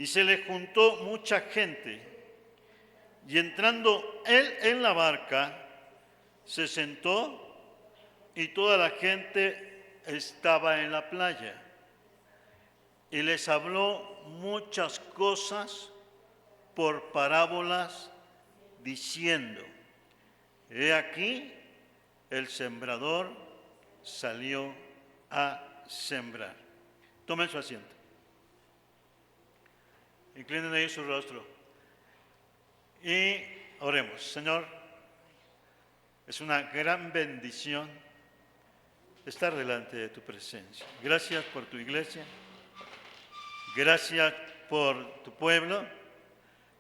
y se le juntó mucha gente. Y entrando él en la barca, se sentó y toda la gente estaba en la playa. Y les habló muchas cosas por parábolas, diciendo: he aquí, el sembrador salió a sembrar. Tomen su asiento. Inclinen ahí su rostro. Y oremos. Señor, es una gran bendición estar delante de tu presencia. Gracias por tu iglesia. Gracias por tu pueblo.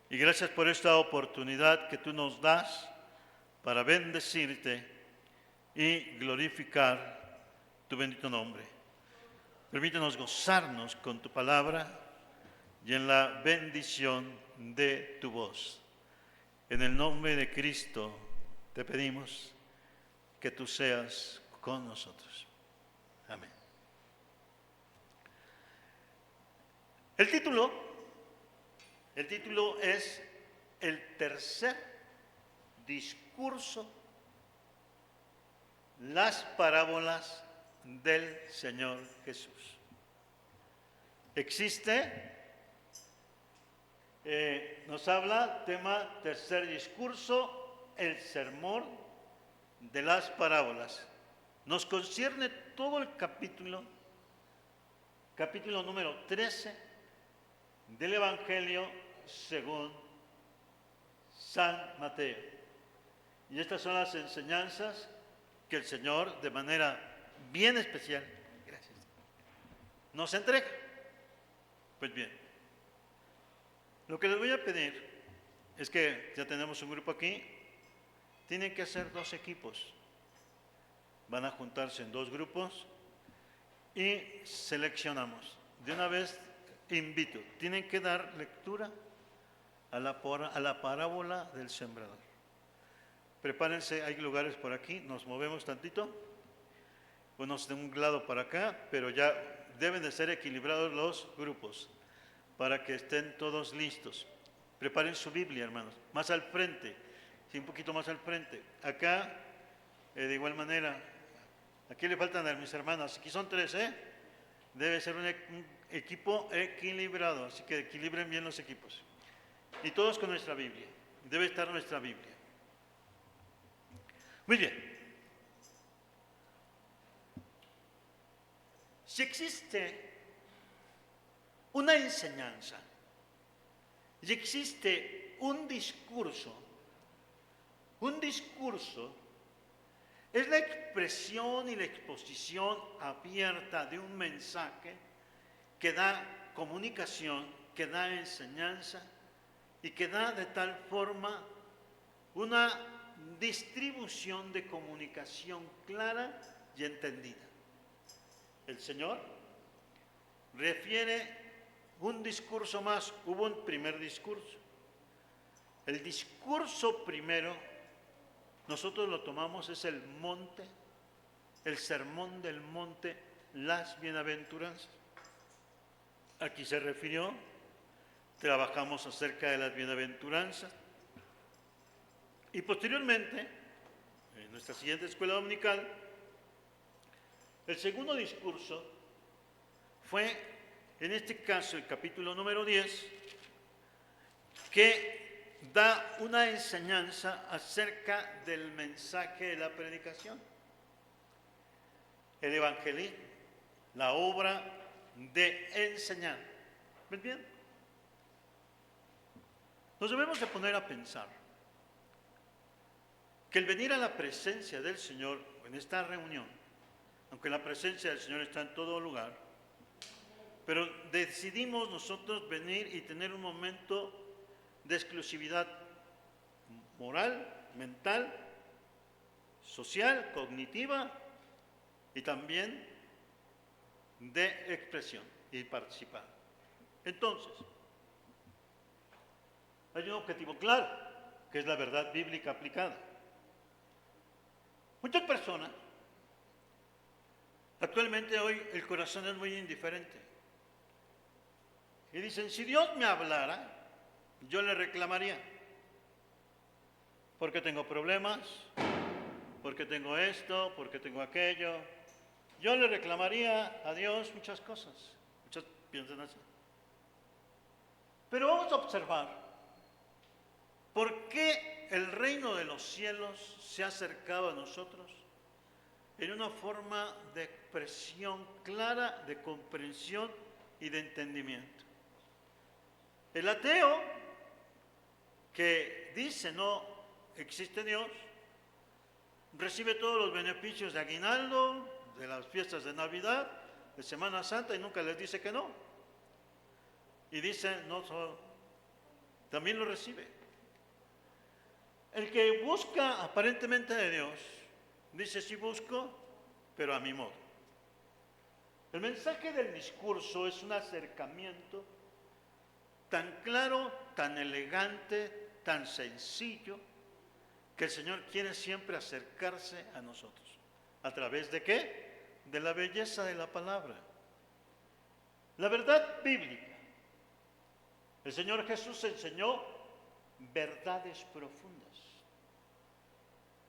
Y gracias por esta oportunidad que tú nos das para bendecirte y glorificar tu bendito nombre. Permítenos gozarnos con tu palabra y en la bendición de tu voz. En el nombre de Cristo te pedimos que tú seas con nosotros. Amén. El título es el tercer discurso, las parábolas del Señor Jesús. Existe, nos habla, tema tercer discurso, el sermón de las parábolas. Nos concierne todo el capítulo número 13 del Evangelio según San Mateo. Y estas son las enseñanzas que el Señor, de manera bien especial, gracias, nos entrega. Pues bien, lo que les voy a pedir es que ya tenemos un grupo aquí, tienen que hacer 2 equipos. Van a juntarse en 2 grupos y seleccionamos. De una vez invito, tienen que dar lectura a la parábola del sembrador. Prepárense, hay lugares por aquí, nos movemos tantito, unos de un lado para acá, pero ya deben de ser equilibrados los grupos para que estén todos listos. Preparen su Biblia, hermanos, más al frente, sí, un poquito más al frente. Acá, de igual manera, aquí le faltan a mis hermanas, aquí son 3, debe ser un equipo equilibrado, así que equilibren bien los equipos. Y todos con nuestra Biblia, debe estar nuestra Biblia. Muy bien. Si existe una enseñanza y existe un discurso es la expresión y la exposición abierta de un mensaje que da comunicación, que da enseñanza y que da de tal forma una distribución de comunicación clara y entendida. El Señor refiere un discurso más, hubo un primer discurso. El discurso primero, nosotros lo tomamos, es el monte, el sermón del monte, las bienaventuranzas. Aquí se refirió, trabajamos acerca de las bienaventuranzas. Y posteriormente, en nuestra siguiente escuela dominical, el segundo discurso fue, en este caso, el capítulo número 10, que da una enseñanza acerca del mensaje de la predicación, el evangelismo, la obra de enseñar. ¿Ven bien? Nos debemos de poner a pensar que el venir a la presencia del Señor en esta reunión, aunque la presencia del Señor está en todo lugar, pero decidimos nosotros venir y tener un momento de exclusividad moral, mental, social, cognitiva y también de expresión y participar. Entonces, hay un objetivo claro, que es la verdad bíblica aplicada. Muchas personas, actualmente hoy el corazón es muy indiferente. Y dicen, si Dios me hablara, yo le reclamaría. Porque tengo problemas, porque tengo esto, porque tengo aquello. Yo le reclamaría a Dios muchas cosas. Muchos piensan así. Pero vamos a observar por qué el reino de los cielos se ha acercado a nosotros en una forma de expresión clara, de comprensión y de entendimiento. El ateo que dice no existe Dios, recibe todos los beneficios de aguinaldo, de las fiestas de Navidad, de Semana Santa, y nunca les dice que no. Y dice, no, también lo recibe. El que busca aparentemente de Dios, dice, sí busco, pero a mi modo. El mensaje del discurso es un acercamiento tan claro, tan elegante, tan sencillo, que el Señor quiere siempre acercarse a nosotros. ¿A través de qué? De la belleza de la palabra. La verdad bíblica. El Señor Jesús enseñó verdades profundas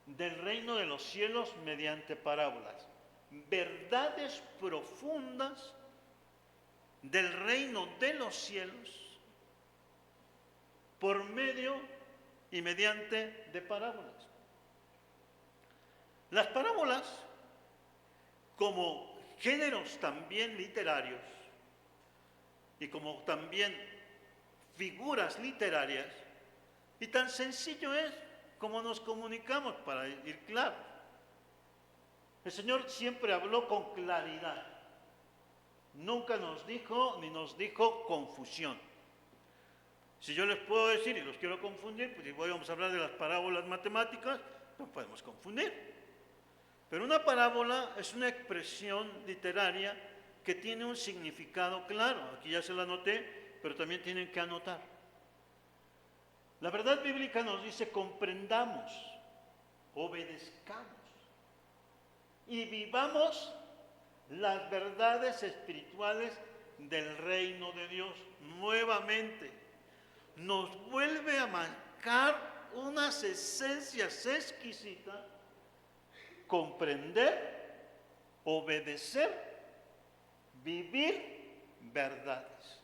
del reino de los cielos mediante parábolas. Verdades profundas del reino de los cielos por medio y mediante de parábolas. Las parábolas, como géneros también literarios y como también figuras literarias, y tan sencillo es como nos comunicamos para ir claro. El Señor siempre habló con claridad, nunca nos dijo ni nos dijo confusión. Si yo les puedo decir y los quiero confundir, pues si vamos a hablar de las parábolas matemáticas, nos podemos confundir. Pero una parábola es una expresión literaria que tiene un significado claro. Aquí ya se la anoté, pero también tienen que anotar. La verdad bíblica nos dice comprendamos, obedezcamos y vivamos las verdades espirituales del reino de Dios. Nuevamente nos vuelve a marcar unas esencias exquisitas: comprender, obedecer, vivir verdades.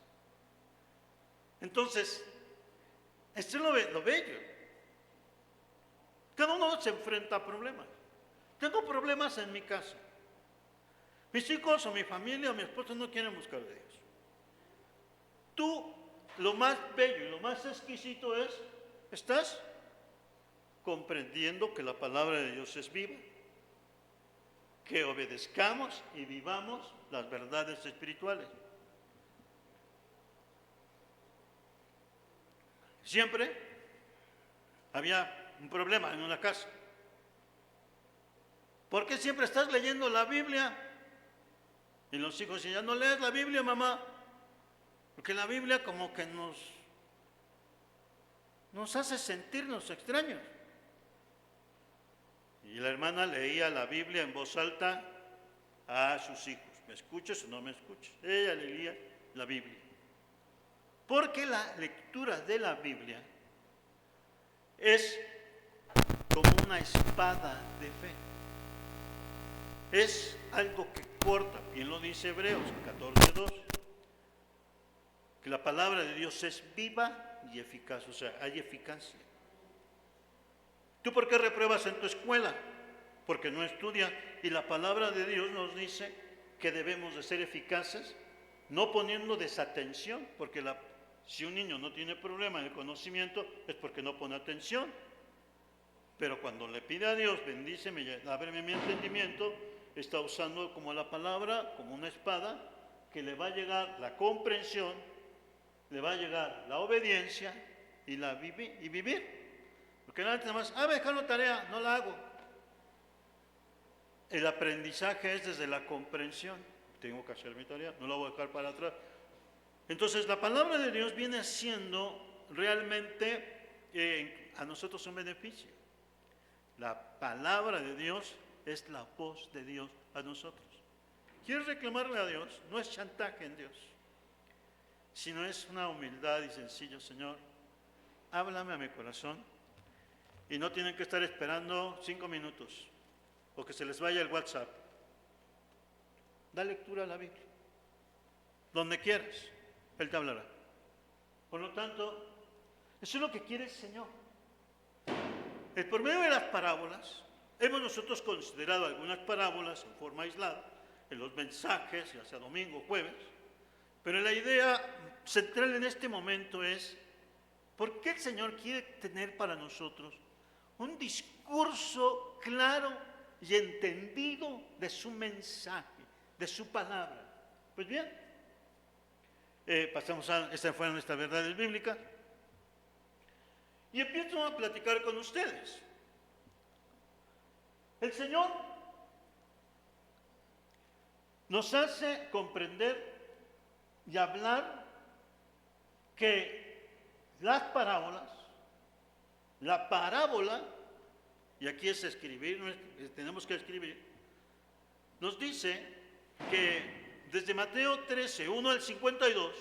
Entonces, esto es lo bello. Cada uno se enfrenta a problemas. Tengo problemas en mi casa. Mis hijos o mi familia o mi esposa no quieren buscar de Dios. Tú, lo más bello y lo más exquisito es, estás comprendiendo que la palabra de Dios es viva, que obedezcamos y vivamos las verdades espirituales. Siempre había un problema en una casa. ¿Por qué siempre estás leyendo la Biblia? Y los hijos decían, ¿no lees la Biblia, mamá? Porque la Biblia como que nos hace sentirnos extraños. Y la hermana leía la Biblia en voz alta a sus hijos. ¿Me escuchas o no me escuchas? Ella leía la Biblia. Porque la lectura de la Biblia es como una espada de fe. Es algo que corta, bien lo dice Hebreos 14:2, que la palabra de Dios es viva y eficaz, o sea, hay eficacia. ¿Tú por qué repruebas en tu escuela? Porque no estudias, y la palabra de Dios nos dice que debemos de ser eficaces, no poniendo desatención, porque si un niño no tiene problema en el conocimiento es porque no pone atención. Pero cuando le pide a Dios, bendíceme, ábreme mi entendimiento, está usando como la palabra, como una espada, que le va a llegar la comprensión, le va a llegar la obediencia y vivir. Porque nada más, me dejaron tarea, no la hago. El aprendizaje es desde la comprensión. Tengo que hacer mi tarea, no la voy a dejar para atrás. Entonces la palabra de Dios viene siendo realmente a nosotros un beneficio. La palabra de Dios es la voz de Dios a nosotros. ¿Quieres reclamarle a Dios? No es chantaje en Dios. sino es una humildad y sencillo. Señor, háblame a mi corazón, y no tienen que estar esperando 5 minutos o que se les vaya el WhatsApp. Da lectura a la Biblia, donde quieras, Él te hablará. Por lo tanto, eso es lo que quiere el Señor. Por medio de las parábolas, hemos nosotros considerado algunas parábolas en forma aislada, en los mensajes, ya sea domingo o jueves, pero la idea central en este momento es, ¿por qué el Señor quiere tener para nosotros un discurso claro y entendido de su mensaje, de su palabra? Pues bien, pasamos a, estas fueron nuestras verdades bíblicas, y empiezo a platicar con ustedes. El Señor nos hace comprender y hablar que las parábolas, la parábola, y aquí es escribir, tenemos que escribir, nos dice que desde Mateo 13, 1 al 52,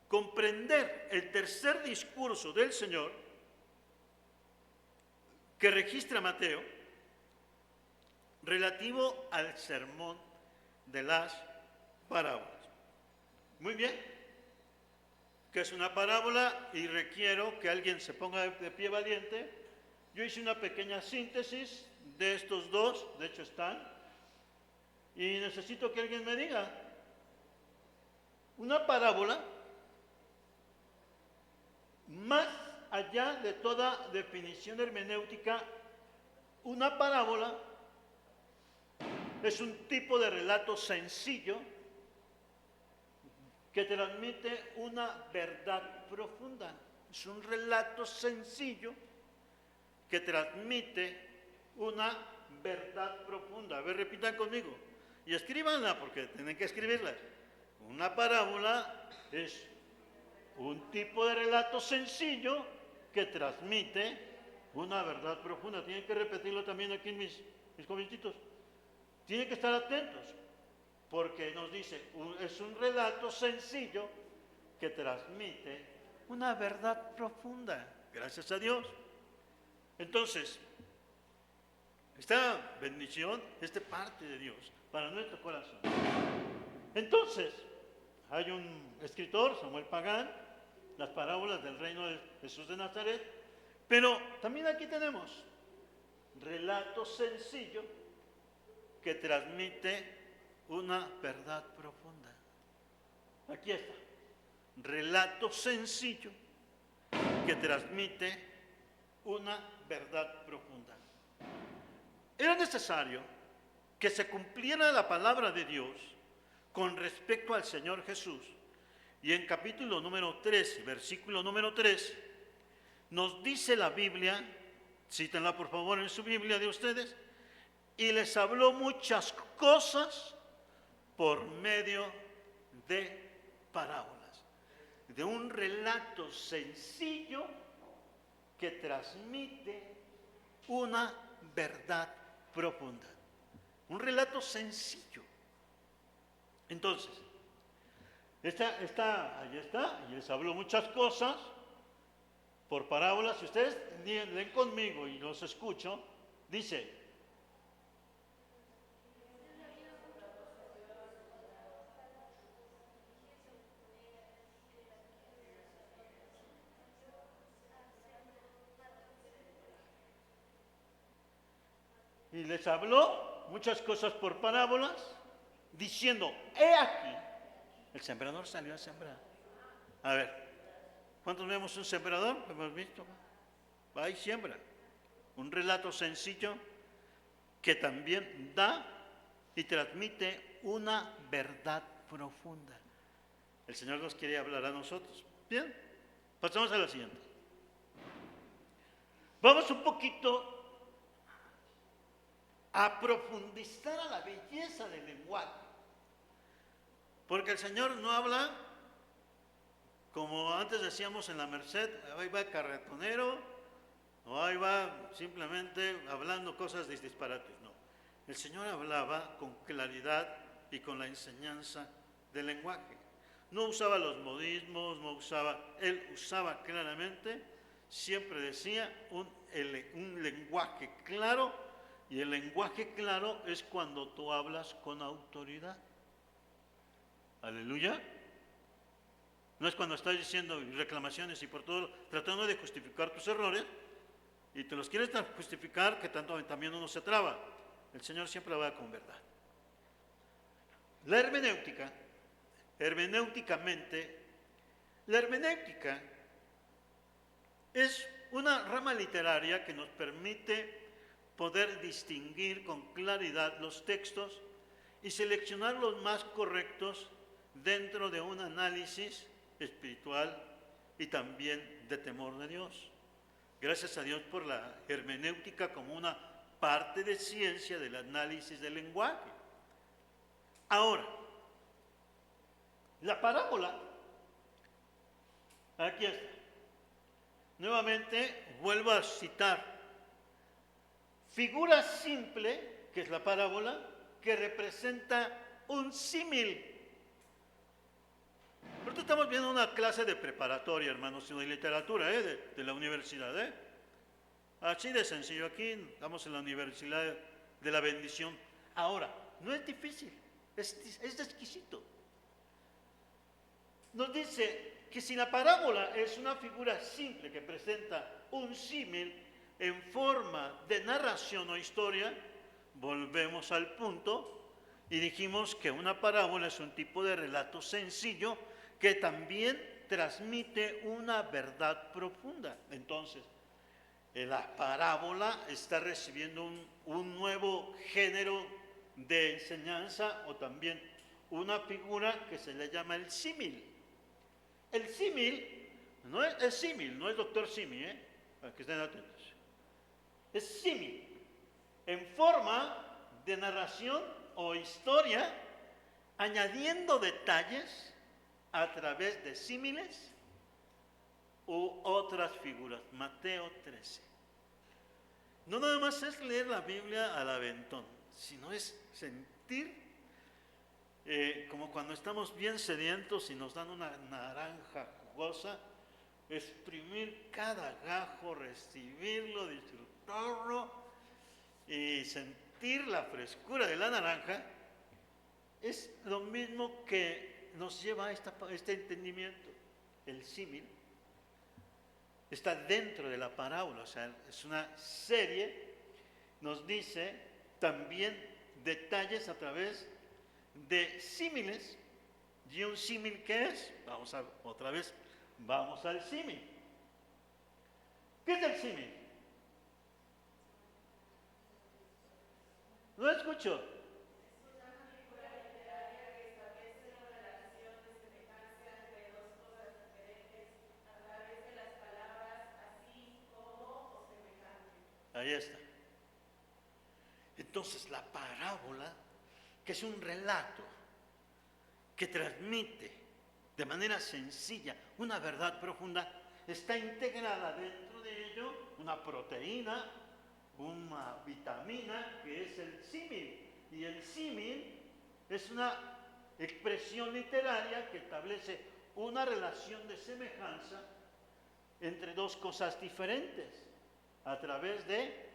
comprender el tercer discurso del Señor que registra Mateo relativo al sermón de las parábolas. Muy bien, que es una parábola y requiero que alguien se ponga de pie valiente. Yo hice una pequeña síntesis de estos dos, de hecho están, y necesito que alguien me diga. Una parábola, más allá de toda definición hermenéutica, una parábola es un tipo de relato sencillo que transmite una verdad profunda. Es un relato sencillo que transmite una verdad profunda. A ver, repitan conmigo y escríbanla porque tienen que escribirla. Una parábola es un tipo de relato sencillo que transmite una verdad profunda. Tienen que repetirlo también aquí en mis jovencitos. Tienen que estar atentos, porque nos dice, es un relato sencillo que transmite una verdad profunda. Gracias a Dios. Entonces, esta bendición es de parte de Dios para nuestro corazón. Entonces, hay un escritor, Samuel Pagán, las parábolas del reino de Jesús de Nazaret, pero también aquí tenemos relato sencillo que transmite una verdad profunda. Aquí está, relato sencillo que transmite una verdad profunda. Era necesario que se cumpliera la palabra de Dios con respecto al Señor Jesús. Y en capítulo número 3, versículo número 3, nos dice la Biblia, cítenla por favor en su Biblia de ustedes, y les habló muchas cosas por medio de parábolas, de un relato sencillo que transmite una verdad profunda. Un relato sencillo. Entonces, ahí está, y les habló muchas cosas por parábolas. Si ustedes leen conmigo y los escucho, dice: y les habló muchas cosas por parábolas, diciendo: he aquí, el sembrador salió a sembrar. A ver, ¿cuántos vemos un sembrador? Lo hemos visto. Va y siembra. Un relato sencillo que también da y transmite una verdad profunda. El Señor nos quiere hablar a nosotros. Bien, pasamos a la siguiente. Vamos un poquito a profundizar a la belleza del lenguaje, porque el Señor no habla como antes decíamos en la Merced, ahí va el carretonero, o ahí va simplemente hablando cosas de disparates. No, el Señor hablaba con claridad y con la enseñanza del lenguaje. No usaba los modismos, él usaba claramente, siempre decía un lenguaje claro, y el lenguaje claro es cuando tú hablas con autoridad. Aleluya. No es cuando estás diciendo reclamaciones y por todo, tratando de justificar tus errores, y te los quieres justificar, que tanto también uno se traba. El Señor siempre va con verdad. La hermenéutica, la hermenéutica es una rama literaria que nos permite poder distinguir con claridad los textos y seleccionar los más correctos dentro de un análisis espiritual y también de temor de Dios. Gracias a Dios por la hermenéutica como una parte de ciencia del análisis del lenguaje. Ahora, la parábola, aquí está. Nuevamente vuelvo a citar. Figura simple, que es la parábola, que representa un símil. Ahorita estamos viendo una clase de preparatoria, hermanos, de literatura, de la universidad. Así de sencillo, aquí estamos en la Universidad de la Bendición. Ahora, no es difícil, es exquisito. Nos dice que si la parábola es una figura simple que presenta un símil en forma de narración o historia, volvemos al punto y dijimos que una parábola es un tipo de relato sencillo que también transmite una verdad profunda. Entonces, la parábola está recibiendo un nuevo género de enseñanza o también una figura que se le llama el símil. El símil no es símil, no es doctor Simi, para que estén atentos. Es símil en forma de narración o historia, añadiendo detalles a través de símiles u otras figuras. Mateo 13. No nada más es leer la Biblia al aventón, sino es sentir como cuando estamos bien sedientos y nos dan una naranja jugosa, exprimir cada gajo, recibirlo, disfrutarlo y sentir la frescura de la naranja. Es lo mismo que nos lleva a este entendimiento. El símil está dentro de la parábola, o sea, es una serie, nos dice también detalles a través de símiles. ¿Y un símil qué es? Vamos al símil. ¿Qué es el símil? No escucho. Ahí está. Entonces la parábola, que es un relato que transmite de manera sencilla una verdad profunda, está integrada dentro de ello una proteína, una vitamina que es el símil. Y el símil es una expresión literaria que establece una relación de semejanza entre dos cosas diferentes a través de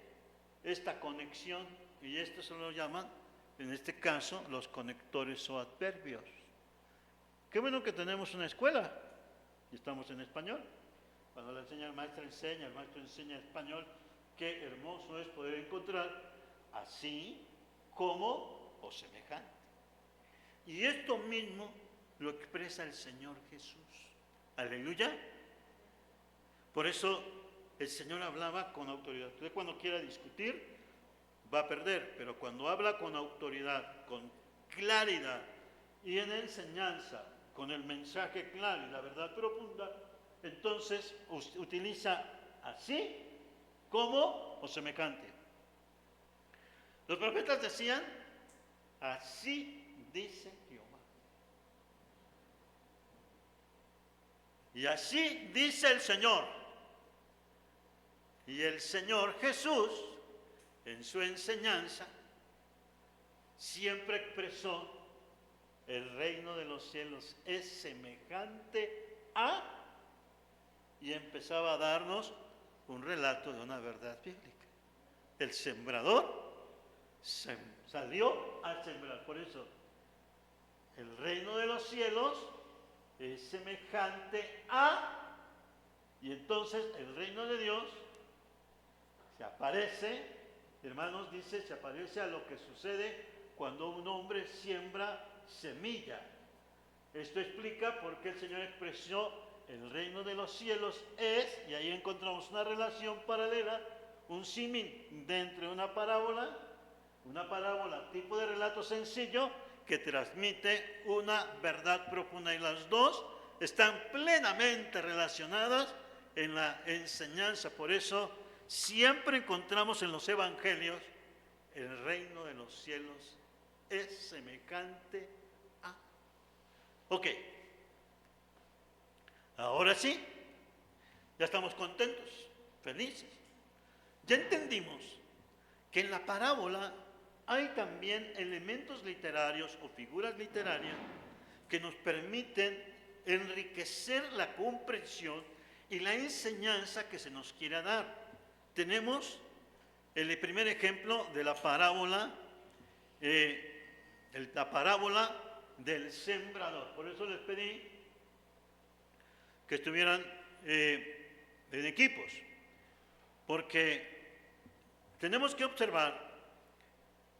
esta conexión, y esto se lo llaman, en este caso, los conectores o adverbios. Qué bueno que tenemos una escuela y estamos en español. Cuando le enseña el maestro enseña español. Qué hermoso es poder encontrar así como o semejante. Y esto mismo lo expresa el Señor Jesús. Aleluya. Por eso el Señor hablaba con autoridad. Usted cuando quiera discutir va a perder, pero cuando habla con autoridad, con claridad y en enseñanza, con el mensaje claro y la verdad profunda, entonces utiliza así como o semejante. Los profetas decían, así dice Jehová. Y así dice el Señor. Y el Señor Jesús, en su enseñanza, siempre expresó el reino de los cielos es semejante a, y empezaba a darnos un relato de una verdad bíblica. El sembrador salió a sembrar. Por eso, el reino de los cielos es semejante a, y entonces el reino de Dios se aparece, hermanos, dice, se aparece a lo que sucede cuando un hombre siembra semilla. Esto explica por qué el Señor expresó el reino de los cielos es, y ahí encontramos una relación paralela, un símil dentro de una parábola tipo de relato sencillo que transmite una verdad profunda, y las dos están plenamente relacionadas en la enseñanza. Por eso siempre encontramos en los evangelios el reino de los cielos es semejante a. Ok, ahora sí, ya estamos contentos, felices. Ya entendimos que en la parábola hay también elementos literarios o figuras literarias que nos permiten enriquecer la comprensión y la enseñanza que se nos quiera dar. Tenemos el primer ejemplo de la parábola, del sembrador. Por eso les pedí que estuvieran en equipos, porque tenemos que observar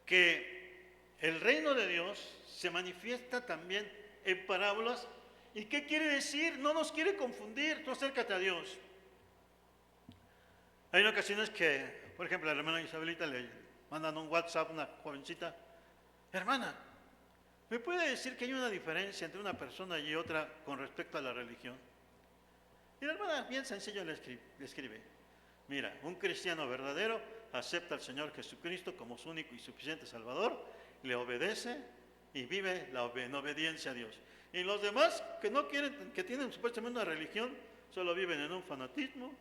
que el reino de Dios se manifiesta también en parábolas. ¿Y qué quiere decir? No nos quiere confundir. Tú acércate a Dios. Hay ocasiones que, por ejemplo, a la hermana Isabelita le mandan un WhatsApp, una jovencita: hermana, ¿me puede decir que hay una diferencia entre una persona y otra con respecto a la religión? Y la hermana, bien sencillo, le escribe: mira, un cristiano verdadero acepta al Señor Jesucristo como su único y suficiente Salvador, le obedece y vive en obediencia a Dios. Y los demás que no quieren, que tienen supuestamente una religión, solo viven en un fanatismo,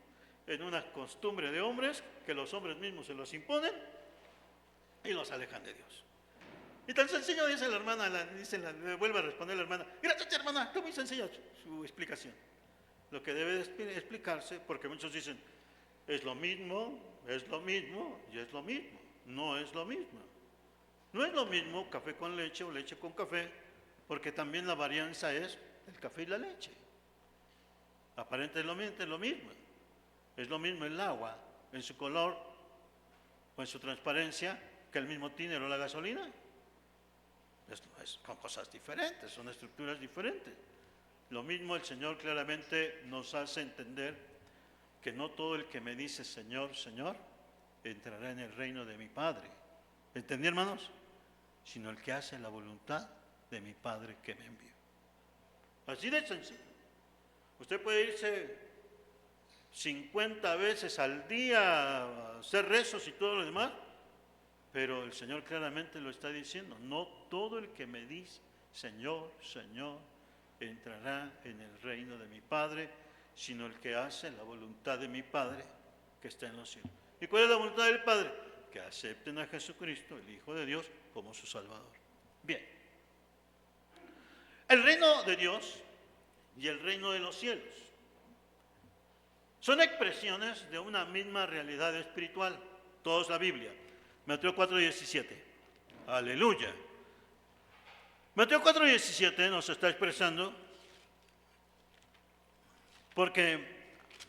en una costumbre de hombres, que los hombres mismos se los imponen y los alejan de Dios. Y tan sencillo, dice la hermana, le vuelve a responder la hermana: gracias, hermana, está muy sencilla su explicación. Lo que debe explicarse, porque muchos dicen, es lo mismo y es lo mismo. No es lo mismo. No es lo mismo café con leche o leche con café, porque también la varianza es el café y la leche. Aparentemente es lo mismo. Es lo mismo el agua en su color o en su transparencia que el mismo tiner o la gasolina. Son cosas diferentes, son estructuras diferentes. Lo mismo el Señor claramente nos hace entender que no todo el que me dice Señor, Señor, entrará en el reino de mi Padre. ¿Entendí, hermanos? Sino el que hace la voluntad de mi Padre que me envió. Así de sencillo. Usted puede irse 50 veces al día a hacer rezos y todo lo demás, pero el Señor claramente lo está diciendo: no todo el que me dice Señor, Señor, entrará en el reino de mi Padre, sino el que hace la voluntad de mi Padre que está en los cielos. ¿Y cuál es la voluntad del Padre? Que acepten a Jesucristo, el Hijo de Dios, como su Salvador. Bien. El reino de Dios y el reino de los cielos son expresiones de una misma realidad espiritual. Todos la Biblia. Mateo 4:17. Aleluya. Mateo 4:17 nos está expresando, porque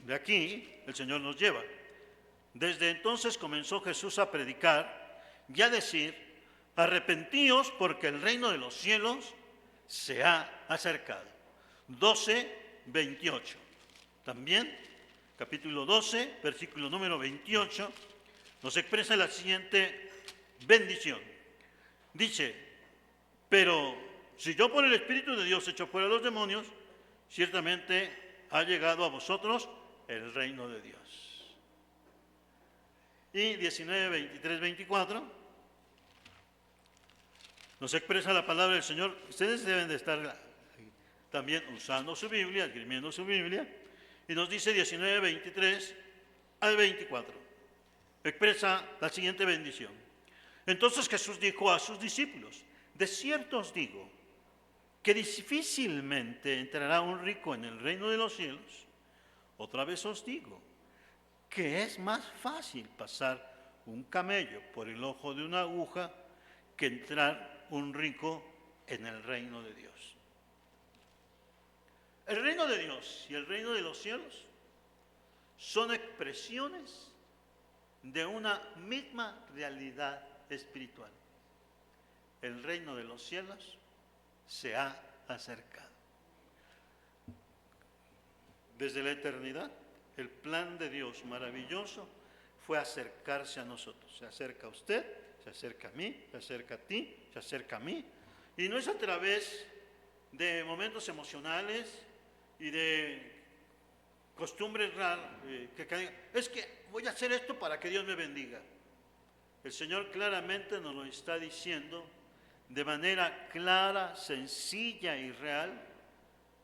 de aquí el Señor nos lleva. Desde entonces comenzó Jesús a predicar y a decir: arrepentíos, porque el reino de los cielos se ha acercado. 12:28. También, capítulo 12, versículo número 28, nos expresa la siguiente bendición. Dice: pero si yo por el Espíritu de Dios echo fuera a los demonios, ciertamente ha llegado a vosotros el reino de Dios. Y 19, 23, 24 nos expresa la palabra del Señor. Ustedes deben de estar también usando su Biblia, esgrimiendo su Biblia, y nos dice 19, 23 al 24. Expresa la siguiente bendición. Entonces Jesús dijo a sus discípulos: de cierto os digo que difícilmente entrará un rico en el reino de los cielos, otra vez os digo que es más fácil pasar un camello por el ojo de una aguja que entrar un rico en el reino de Dios. El reino de Dios y el reino de los cielos son expresiones de una misma realidad espiritual. El reino de los cielos se ha acercado. Desde la eternidad, el plan de Dios maravilloso fue acercarse a nosotros. Se acerca a usted, se acerca a mí, se acerca a ti, se acerca a mí. Y no es a través de momentos emocionales y de costumbres raras, es que voy a hacer esto para que Dios me bendiga. El Señor claramente nos lo está diciendo de manera clara, sencilla y real,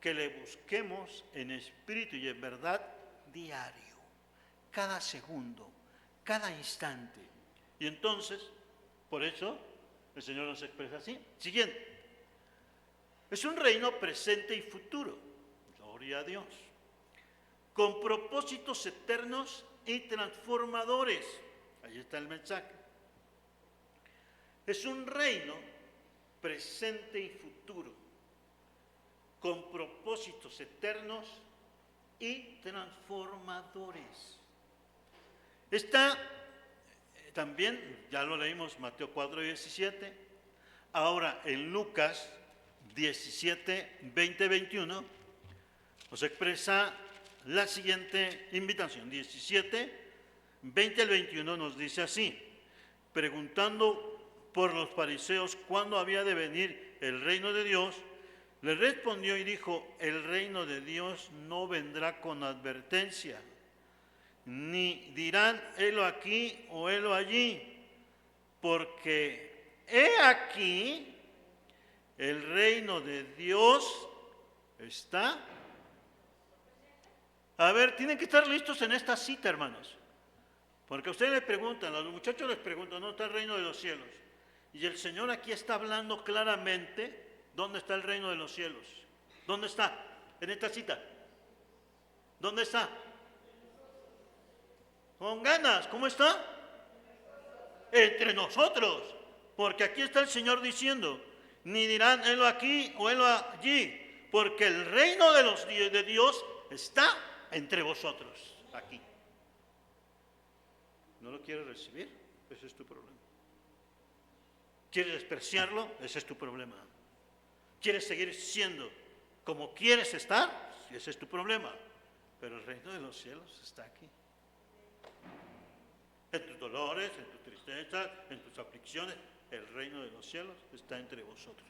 que le busquemos en espíritu y en verdad diario, cada segundo, cada instante. Y entonces, por eso, el Señor nos expresa así. Siguiente. Es un reino presente y futuro. Gloria a Dios. Con propósitos eternos y transformadores. Ahí está el mensaje. Es un reino presente y futuro, con propósitos eternos y transformadores. Está también, ya lo leímos, Mateo 4:17, ahora en Lucas 17, 20, 21, nos expresa la siguiente invitación. 17, 20 al 21 nos dice así: preguntando por los fariseos cuándo había de venir el reino de Dios, le respondió y dijo: el reino de Dios no vendrá con advertencia, ni dirán helo aquí o helo allí, porque he aquí el reino de Dios está. A ver, tienen que estar listos en esta cita, hermanos, porque a ustedes les preguntan, a los muchachos les preguntan, ¿dónde está el reino de los cielos? Y el Señor aquí está hablando claramente dónde está el reino de los cielos. ¿Dónde está? En esta cita. ¿Dónde está? Con ganas. ¿Cómo está? Entre nosotros. Porque aquí está el Señor diciendo, ni dirán helo aquí o helo allí, porque el reino de Dios está entre vosotros, aquí. ¿No lo quieres recibir? Ese es tu problema. ¿Quieres despreciarlo? Ese es tu problema. ¿Quieres seguir siendo como quieres estar? Ese es tu problema. Pero el reino de los cielos está aquí. En tus dolores, en tus tristezas, en tus aflicciones, el reino de los cielos está entre vosotros.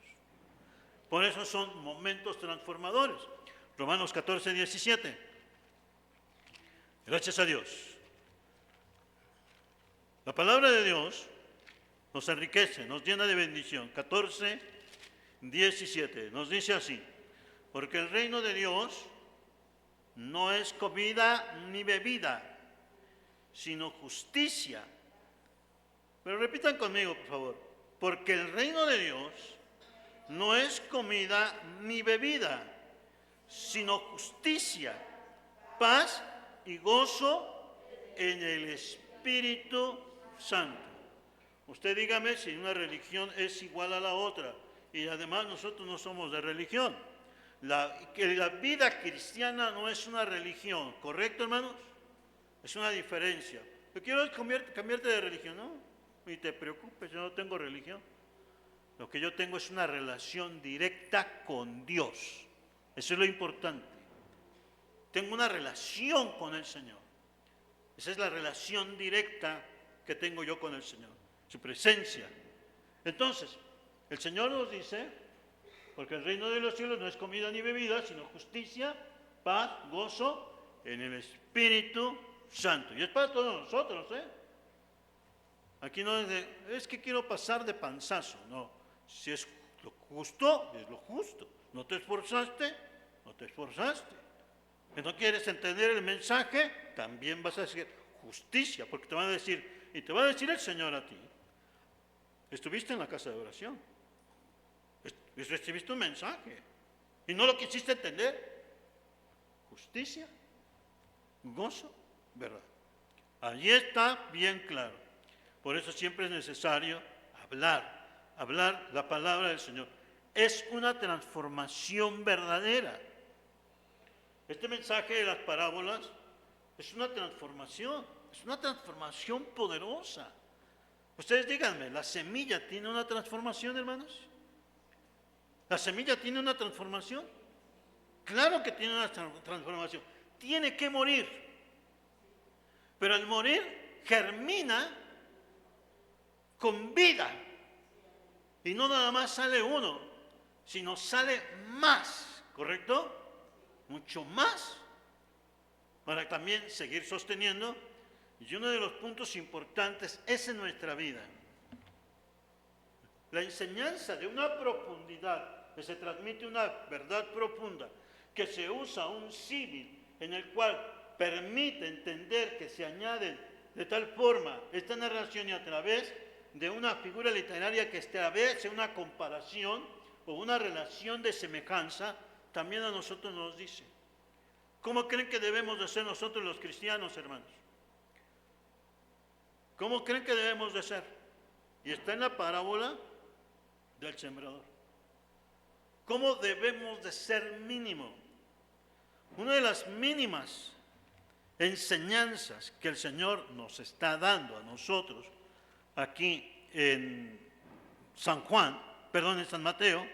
Por eso son momentos transformadores. Romanos 14, 17. Gracias a Dios. La palabra de Dios nos enriquece, nos llena de bendición. 14, 17. Nos dice así: porque el reino de Dios no es comida ni bebida, sino justicia. Pero repitan conmigo, por favor. Porque el reino de Dios no es comida ni bebida, sino justicia, paz y gozo en el Espíritu Santo. Usted dígame si una religión es igual a la otra. Y además nosotros no somos de religión. La vida cristiana no es una religión, ¿correcto, hermanos? Es una diferencia. Yo quiero cambiarte de religión, ¿no? Ni te preocupes, yo no tengo religión. Lo que yo tengo es una relación directa con Dios. Eso es lo importante. Tengo una relación con el Señor. Esa es la relación directa que tengo yo con el Señor, su presencia. Entonces, el Señor nos dice, porque el reino de los cielos no es comida ni bebida, sino justicia, paz, gozo en el Espíritu Santo. Y es para todos nosotros, ¿eh? Aquí no es que quiero pasar de panzazo, no. Si es lo justo, es lo justo. No te esforzaste, no te esforzaste. Si no quieres entender el mensaje, también vas a decir justicia, porque te van a decir, y te va a decir el Señor a ti, estuviste en la casa de oración, y recibiste un mensaje y no lo quisiste entender. Justicia, gozo, verdad. Allí está bien claro. Por eso siempre es necesario hablar la palabra del Señor. Es una transformación verdadera. Este mensaje de las parábolas es una transformación poderosa. Ustedes díganme, ¿la semilla tiene una transformación, hermanos? ¿La semilla tiene una transformación? Claro que tiene una transformación. Tiene que morir. Pero al morir germina con vida. Y no nada más sale uno, sino sale más, ¿correcto? Mucho más, para también seguir sosteniendo. Y uno de los puntos importantes es en nuestra vida. La enseñanza de una profundidad, que se transmite una verdad profunda, que se usa un símil en el cual permite entender que se añaden de tal forma esta narración y a través de una figura literaria que establece una comparación o una relación de semejanza, también a nosotros nos dice. ¿Cómo creen que debemos de ser nosotros los cristianos, hermanos? ¿Cómo creen que debemos de ser? Y está en la parábola del sembrador. ¿Cómo debemos de ser mínimo? Una de las mínimas enseñanzas que el Señor nos está dando a nosotros aquí en en San Mateo,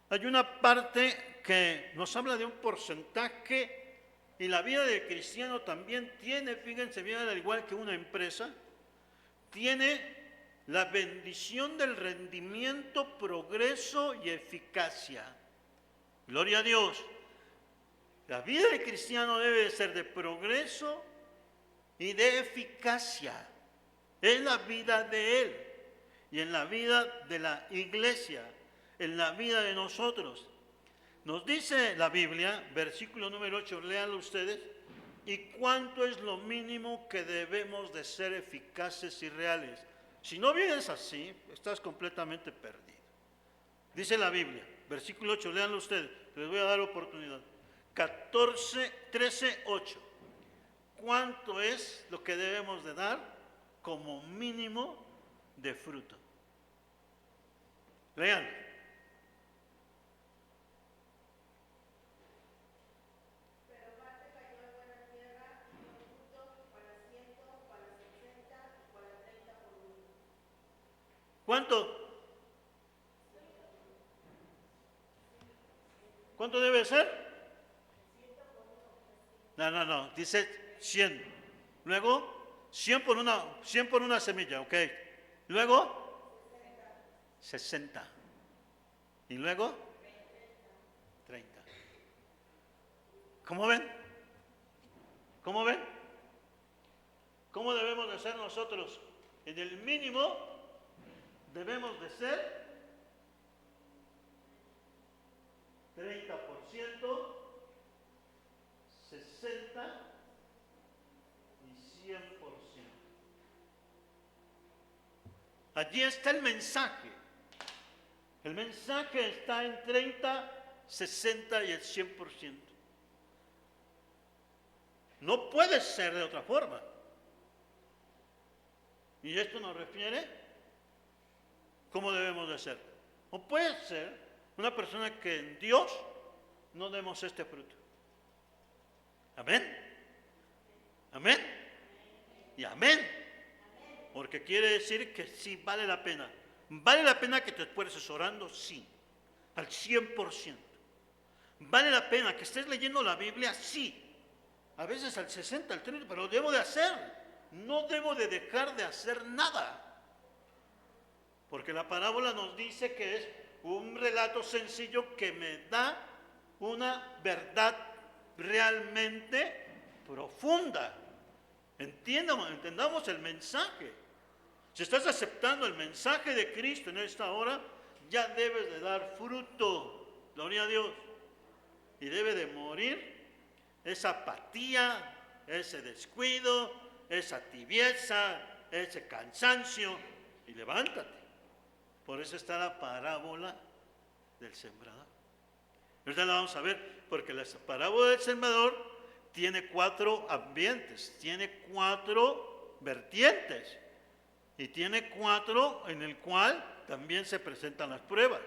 hay una parte que nos habla de un porcentaje y la vida del cristiano también tiene, fíjense bien, al igual que una empresa, tiene la bendición del rendimiento, progreso y eficacia. Gloria a Dios. La vida del cristiano debe ser de progreso y de eficacia. Es la vida de Él y en la vida de la iglesia, en la vida de nosotros. Nos dice la Biblia, versículo número 8, léanlo ustedes, ¿y cuánto es lo mínimo que debemos de ser eficaces y reales? Si no vienes así, estás completamente perdido. Dice la Biblia, versículo 8, léanlo ustedes, les voy a dar oportunidad. 13:8. ¿Cuánto es lo que debemos de dar como mínimo de fruto? Lean. Pero parte cayó en buena tierra, dio fruto para 100, para 60, para 30 por uno. ¿Cuánto? ¿Cuánto debe ser? No, dice 100. Luego, 100 por una semilla, ok. Luego, 60. Y luego, 30. ¿Cómo ven? ¿Cómo ven? ¿Cómo debemos de ser nosotros? En el mínimo debemos de ser 30%, 60 y 100%. Allí está el mensaje. El mensaje está en 30, 60 y el 100%. No puede ser de otra forma. Y esto nos refiere cómo debemos de ser. No puede ser una persona que en Dios no demos este fruto. Amén. Amén. Y amén. Porque quiere decir que sí, vale la pena. ¿Vale la pena que te esfuerces orando? Sí, al 100%. ¿Vale la pena que estés leyendo la Biblia? Sí. A veces al 60, al 30, pero lo debo de hacer. No debo de dejar de hacer nada. Porque la parábola nos dice que es un relato sencillo que me da una verdad realmente profunda. Entendamos el mensaje. Si estás aceptando el mensaje de Cristo en esta hora, ya debes de dar fruto. Gloria a Dios. Y debe de morir esa apatía, ese descuido, esa tibieza, ese cansancio. Y levántate. Por eso está la parábola del sembrador. Ahorita la vamos a ver, porque la parábola del sembrador tiene 4 ambientes, tiene 4 vertientes y tiene 4 en el cual también se presentan las pruebas.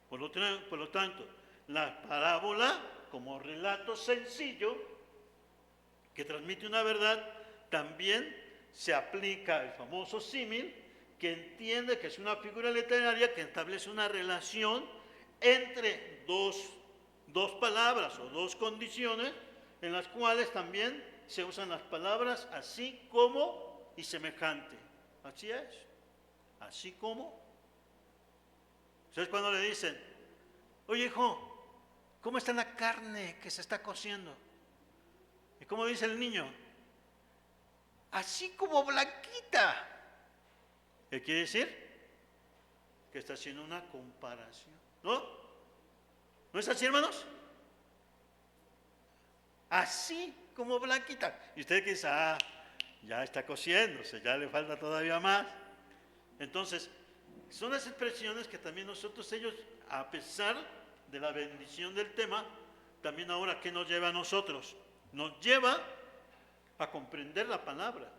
Por lo tanto, la parábola como relato sencillo que transmite una verdad, también se aplica el famoso símil, que entiende que es una figura literaria que establece una relación entre dos palabras o 2 condiciones, en las cuales también se usan las palabras así como y semejante. Así es, así como. Entonces cuando le dicen, oye hijo, ¿cómo está la carne que se está cociendo? ¿Y cómo dice el niño? Así como blanquita. ¿Qué quiere decir? Que está haciendo una comparación. ¿No? ¿No es así, hermanos? Así como blanquita. Y usted que dice, ya está cociéndose, ya le falta todavía más. Entonces, son las expresiones que también nosotros, ellos, a pesar de la bendición del tema, también ahora, ¿qué nos lleva a nosotros? Nos lleva a comprender la palabra.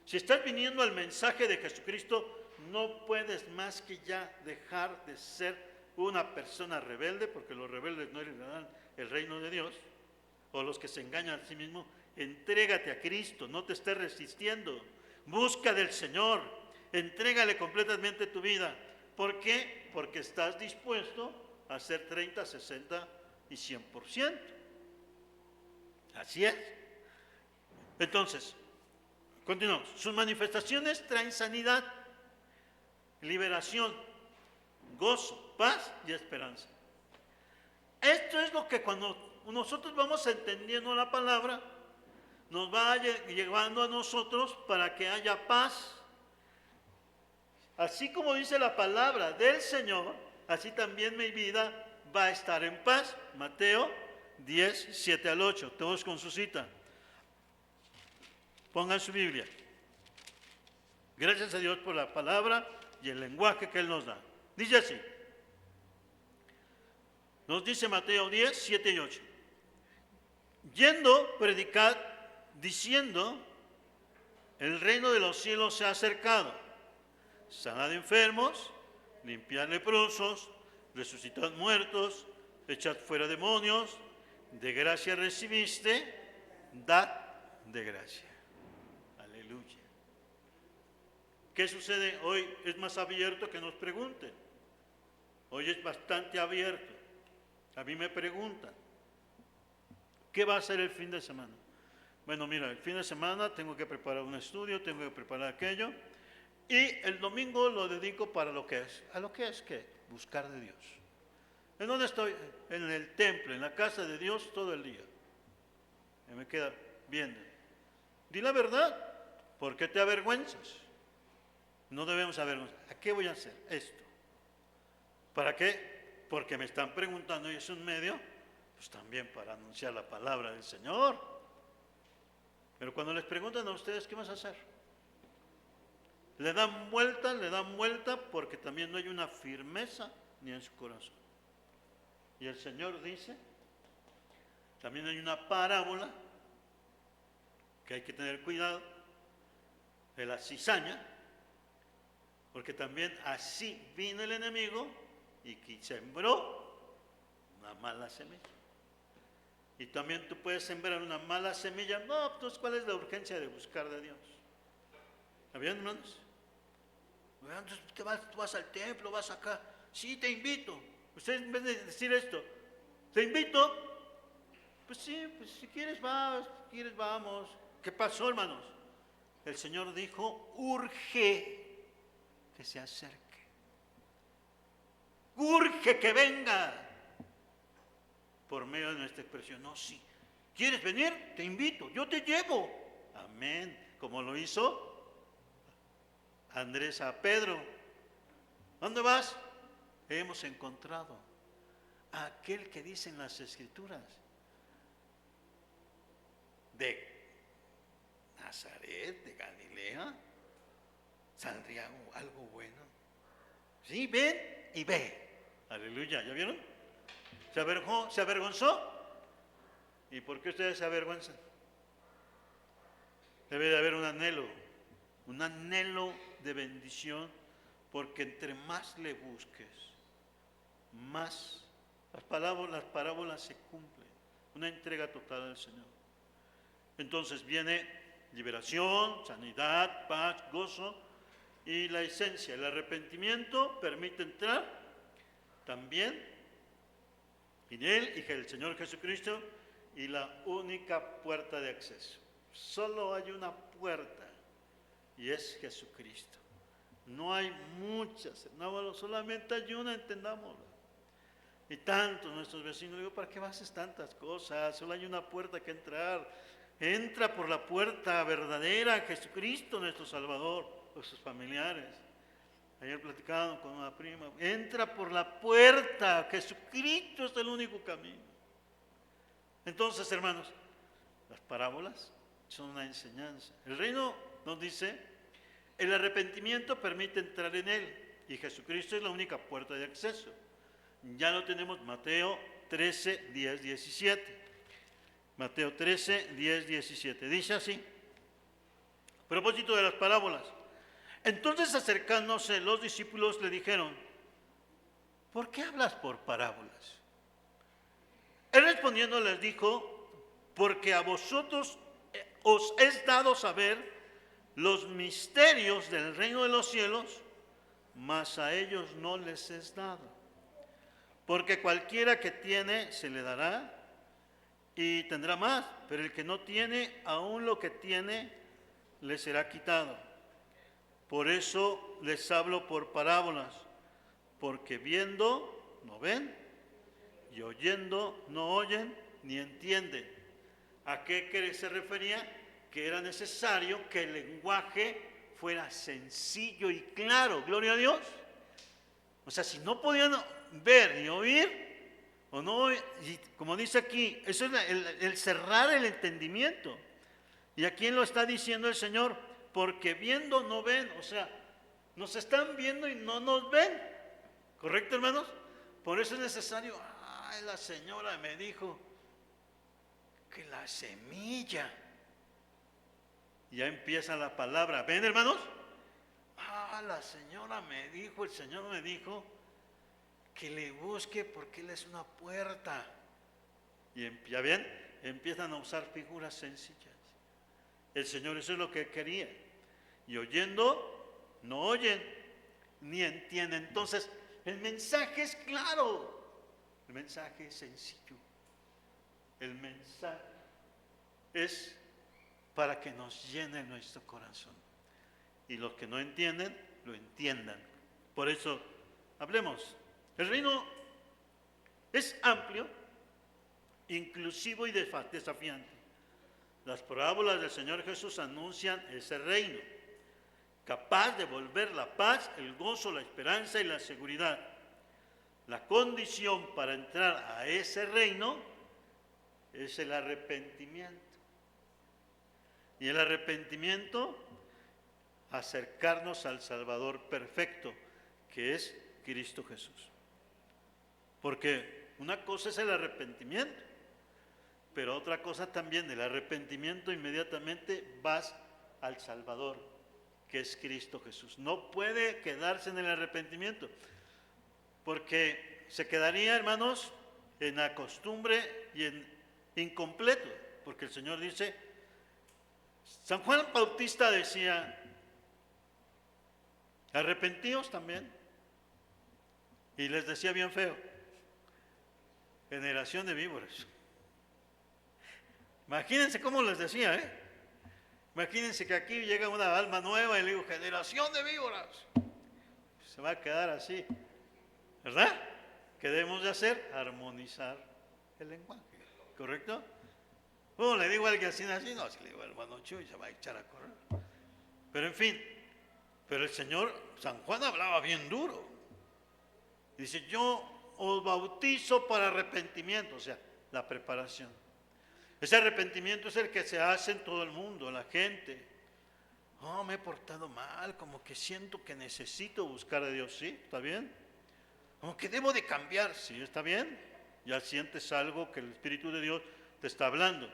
Si estás viniendo al mensaje de Jesucristo, no puedes más que ya dejar de ser una persona rebelde, porque los rebeldes no heredarán el reino de Dios, o los que se engañan a sí mismos. Entrégate a Cristo, no te estés resistiendo, busca del Señor, entrégale completamente tu vida. ¿Por qué? Porque estás dispuesto a hacer 30, 60 y 100%. Así es. Entonces, continuamos. Sus manifestaciones traen sanidad, liberación, gozo, paz y esperanza. Esto es lo que cuando nosotros vamos entendiendo la palabra, nos va llevando a nosotros para que haya paz. Así como dice la palabra del Señor, así también mi vida va a estar en paz. Mateo 10, 7 al 8. Todos con su cita. Pongan su Biblia. Gracias a Dios por la palabra y el lenguaje que Él nos da. Dice así. Nos dice Mateo 10, 7 y 8. Yendo, predicad, diciendo, el reino de los cielos se ha acercado. Sanad enfermos, limpiad leprosos, resucitad muertos, echad fuera demonios, de gracia recibiste, dad de gracia. Aleluya. ¿Qué sucede? Hoy es más abierto que nos pregunten. Hoy es bastante abierto. A mí me preguntan, ¿qué va a hacer el fin de semana? Bueno, mira, el fin de semana tengo que preparar un estudio, tengo que preparar aquello, y el domingo lo dedico para lo que es. ¿A lo que es qué? Buscar de Dios. ¿En dónde estoy? En el templo, en la casa de Dios todo el día. Y me queda viendo. Di la verdad, ¿por qué te avergüenzas? No debemos avergonzar. ¿A qué voy a hacer? Esto. ¿Para qué? Porque me están preguntando y es un medio, pues también para anunciar la palabra del Señor. Pero cuando les preguntan a ustedes, ¿qué vas a hacer? Le dan vuelta porque también no hay una firmeza ni en su corazón. Y el Señor dice, también hay una parábola que hay que tener cuidado, de la cizaña, porque también así vino el enemigo y que sembró una mala semilla. Y también tú puedes sembrar una mala semilla. No, pues ¿cuál es la urgencia de buscar de Dios? ¿Está bien, hermanos? Entonces tú vas al templo, vas acá. Sí, te invito. Ustedes en vez de decir esto, te invito. Pues sí, pues si quieres vas, si quieres vamos. ¿Qué pasó, hermanos? El Señor dijo, urge que se acerque. Urge que venga. Por medio de nuestra expresión, no, sí. ¿Quieres venir? Te invito, yo te llevo. Amén. Como lo hizo Andrés a Pedro. ¿Dónde vas? Hemos encontrado a aquel que dice en las Escrituras de Nazaret, de Galilea, saldría algo bueno. Sí, ven y ve. Aleluya, ¿ya vieron? ¿Se avergonzó? ¿Y por qué ustedes se avergüenzan? Debe de haber un anhelo de bendición, porque entre más le busques, más las parábolas se cumplen. Una entrega total al Señor. Entonces viene liberación, sanidad, paz, gozo y la esencia. El arrepentimiento permite entrar también en Él y el Señor Jesucristo, y la única puerta de acceso. Solo hay una puerta y es Jesucristo. No hay muchas, no, solamente hay una, entendámoslo. Y tantos nuestros vecinos, digo, ¿para qué haces tantas cosas? Solo hay una puerta que entrar. Entra por la puerta verdadera, Jesucristo nuestro Salvador, o sus familiares. Ayer platicaba con una prima, entra por la puerta, Jesucristo es el único camino. Entonces, hermanos, las parábolas son una enseñanza. El reino nos dice, el arrepentimiento permite entrar en él, y Jesucristo es la única puerta de acceso. Ya lo tenemos, Mateo 13, 10, 17. Mateo 13, 10, 17. Dice así, a propósito de las parábolas. Entonces, acercándose los discípulos le dijeron, ¿por qué hablas por parábolas? Él respondiendo les dijo, porque a vosotros os es dado saber los misterios del reino de los cielos, mas a ellos no les es dado. Porque cualquiera que tiene se le dará y tendrá más, pero el que no tiene, aún lo que tiene, le será quitado. Por eso les hablo por parábolas, porque viendo no ven, y oyendo no oyen ni entienden. ¿A qué se refería? Que era necesario que el lenguaje fuera sencillo y claro. Gloria a Dios. O sea, si no podían ver ni oír, o no, y como dice aquí, eso es el cerrar el entendimiento. ¿Y a quién lo está diciendo el Señor? Porque viendo no ven, o sea, nos están viendo y no nos ven. ¿Correcto, hermanos? Por eso es necesario, la señora me dijo que la semilla. Ya empieza la palabra. ¿Ven, hermanos? La señora me dijo, el Señor me dijo que le busque porque Él es una puerta. Y ya ven, empiezan a usar figuras sencillas. El Señor eso es lo que quería. Y oyendo, no oyen, ni entienden. Entonces, el mensaje es claro. El mensaje es sencillo. El mensaje es para que nos llene nuestro corazón. Y los que no entienden, lo entiendan. Por eso, hablemos. El reino es amplio, inclusivo y desafiante. Las parábolas del Señor Jesús anuncian ese reino, capaz de volver la paz, el gozo, la esperanza y la seguridad. La condición para entrar a ese reino es el arrepentimiento. Y el arrepentimiento, acercarnos al Salvador perfecto, que es Cristo Jesús. Porque una cosa es el arrepentimiento, pero otra cosa también, del arrepentimiento inmediatamente vas al Salvador, que es Cristo Jesús. No puede quedarse en el arrepentimiento, porque se quedaría, hermanos, en la costumbre y en incompleto, porque el Señor dice, San Juan Bautista decía, arrepentíos también, y les decía bien feo, generación de víboras. Imagínense cómo les decía, Imagínense que aquí llega una alma nueva y le digo, generación de víboras. Se va a quedar así, ¿verdad? ¿Qué debemos de hacer? Armonizar el lenguaje, ¿correcto? Le digo a alguien así, no, si le digo hermano Chuy, se va a echar a correr. Pero en fin, pero el Señor, San Juan hablaba bien duro. Dice, yo os bautizo para arrepentimiento, o sea, la preparación. Ese arrepentimiento es el que se hace en todo el mundo, la gente. Me he portado mal, como que siento que necesito buscar a Dios, ¿sí? ¿Está bien? Como que debo de cambiar, sí, está bien. Ya sientes algo que el Espíritu de Dios te está hablando,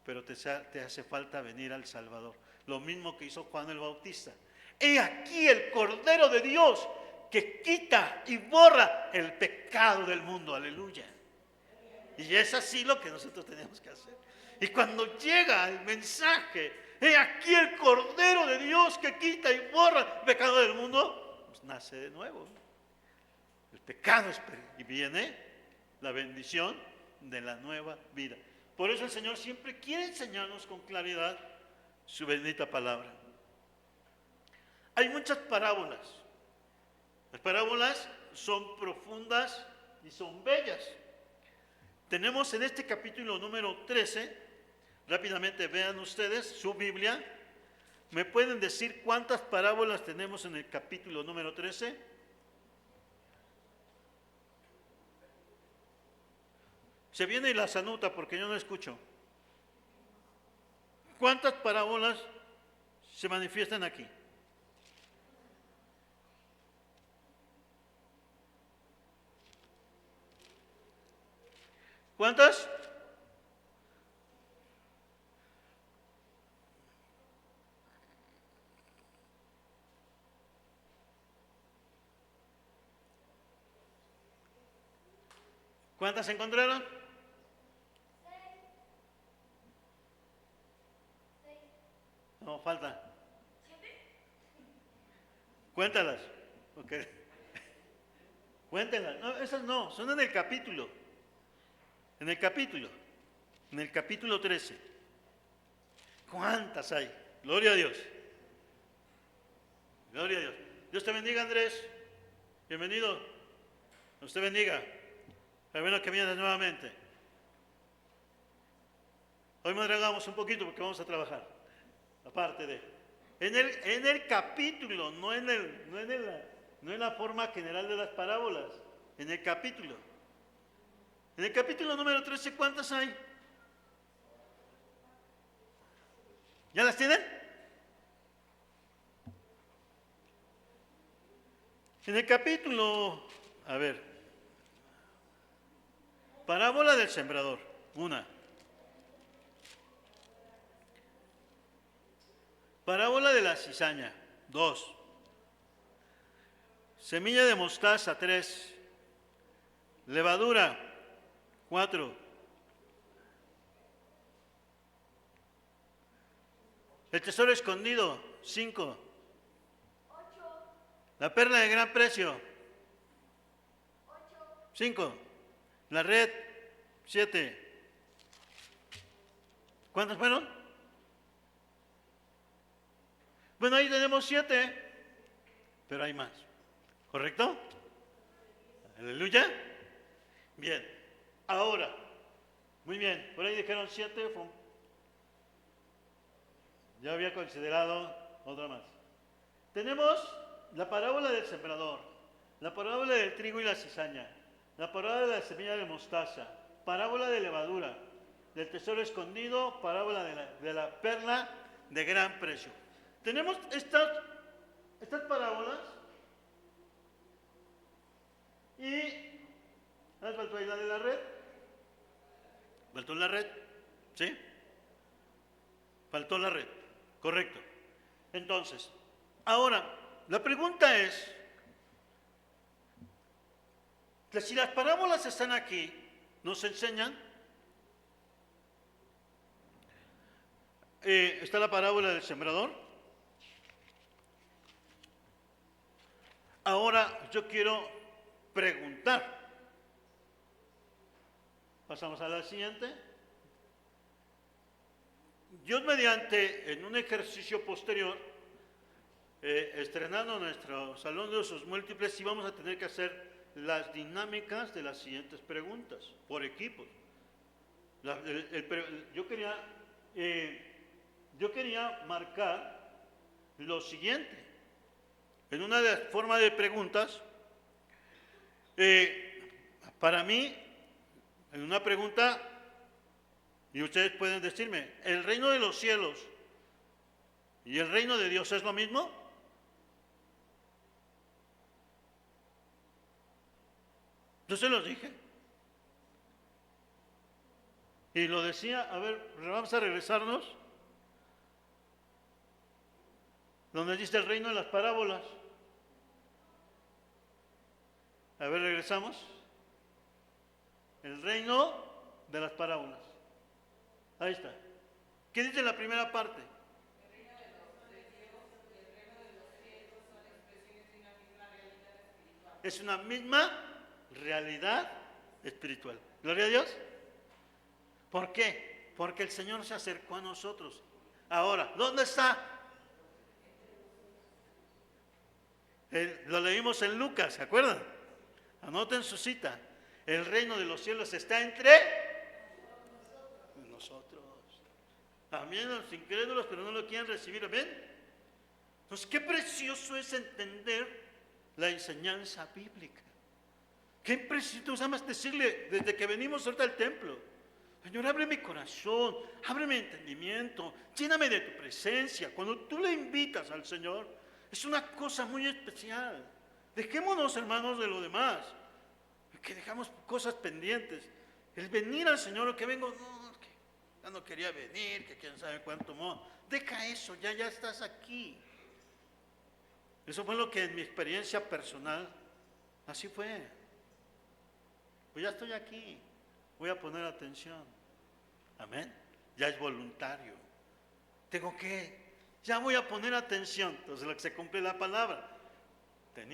pero te hace falta venir al Salvador. Lo mismo que hizo Juan el Bautista. He aquí el Cordero de Dios que quita y borra el pecado del mundo. Aleluya. Y es así lo que nosotros tenemos que hacer. Y cuando llega el mensaje, he aquí el Cordero de Dios que quita y borra el pecado del mundo, pues nace de nuevo. El pecado y viene la bendición de la nueva vida. Por eso el Señor siempre quiere enseñarnos con claridad su bendita palabra. Hay muchas parábolas. Las parábolas son profundas y son bellas. Tenemos en este capítulo número 13, rápidamente vean ustedes su Biblia. ¿Me pueden decir cuántas parábolas tenemos en el capítulo número 13? Se viene y las anota porque yo no escucho. ¿Cuántas parábolas se manifiestan aquí? ¿Cuántas? ¿Cuántas encontraron? No, falta. Cuéntalas. Okay. Cuéntalas. No, esas no, son en el capítulo. En el capítulo 13. ¿Cuántas hay? Gloria a Dios. Gloria a Dios. Dios te bendiga, Andrés. Bienvenido. Dios te bendiga. Qué bueno que vienes nuevamente. Hoy madrugamos un poquito porque vamos a trabajar. Aparte de. En el capítulo, no en la forma general de las parábolas. En el capítulo. En el capítulo número 13, ¿cuántas hay? ¿Ya las tienen? En el capítulo, a ver, parábola del sembrador, una. Parábola de la cizaña, 2. Semilla de mostaza, 3. Levadura, 4. El tesoro escondido, 5. 8, La perla de gran precio, 8, 5. La red, 7. ¿Cuántas fueron? Bueno, ahí tenemos 7, pero hay más. ¿Correcto? Aleluya. Bien. Ahora, muy bien. Por ahí dijeron 7. Ya había considerado otra más. Tenemos la parábola del sembrador, la parábola del trigo y la cizaña, la parábola de la semilla de mostaza, parábola de levadura, del tesoro escondido, parábola de la perla de gran precio. Tenemos estas parábolas y faltó ahí la de la red. ¿Faltó la red? ¿Sí? Faltó la red, correcto. Entonces, ahora, la pregunta es, que si las parábolas están aquí, nos enseñan, está la parábola del sembrador. Ahora yo quiero preguntar. Pasamos a la siguiente. Dios mediante, en un ejercicio posterior, estrenando nuestro salón de usos múltiples, íbamos a tener que hacer las dinámicas de las siguientes preguntas, por equipos. Yo quería marcar lo siguiente. En una de las formas de preguntas, para mí, en una pregunta, y ustedes pueden decirme, ¿el reino de los cielos y el reino de Dios es lo mismo? Yo se los dije. Y lo decía, a ver, vamos a regresarnos. Donde dice el reino de las parábolas. A ver, regresamos. El reino de las parábolas. Ahí está. ¿Qué dice la primera parte? Es una misma realidad espiritual. Gloria a Dios. ¿Por qué? Porque el Señor se acercó a nosotros. Ahora, ¿dónde está? Lo leímos en Lucas, ¿se acuerdan? Anoten su cita. El reino de los cielos está entre nosotros. Amén, los incrédulos, pero no lo quieren recibir. Amén. Entonces, qué precioso es entender la enseñanza bíblica. Qué precioso, nada más decirle desde que venimos ahorita al templo: Señor, abre mi corazón, abre mi entendimiento, lléname de tu presencia. Cuando tú le invitas al Señor, es una cosa muy especial. Dejémonos, hermanos, de lo demás, que dejamos cosas pendientes. El venir al Señor, que vengo, no, que ya no quería venir, que quién sabe cuánto más. Deja eso, ya estás aquí. Eso fue lo que en mi experiencia personal, así fue. Pues ya estoy aquí, voy a poner atención. Amén. Ya es voluntario. Ya voy a poner atención. Entonces lo que se cumple la palabra. Ven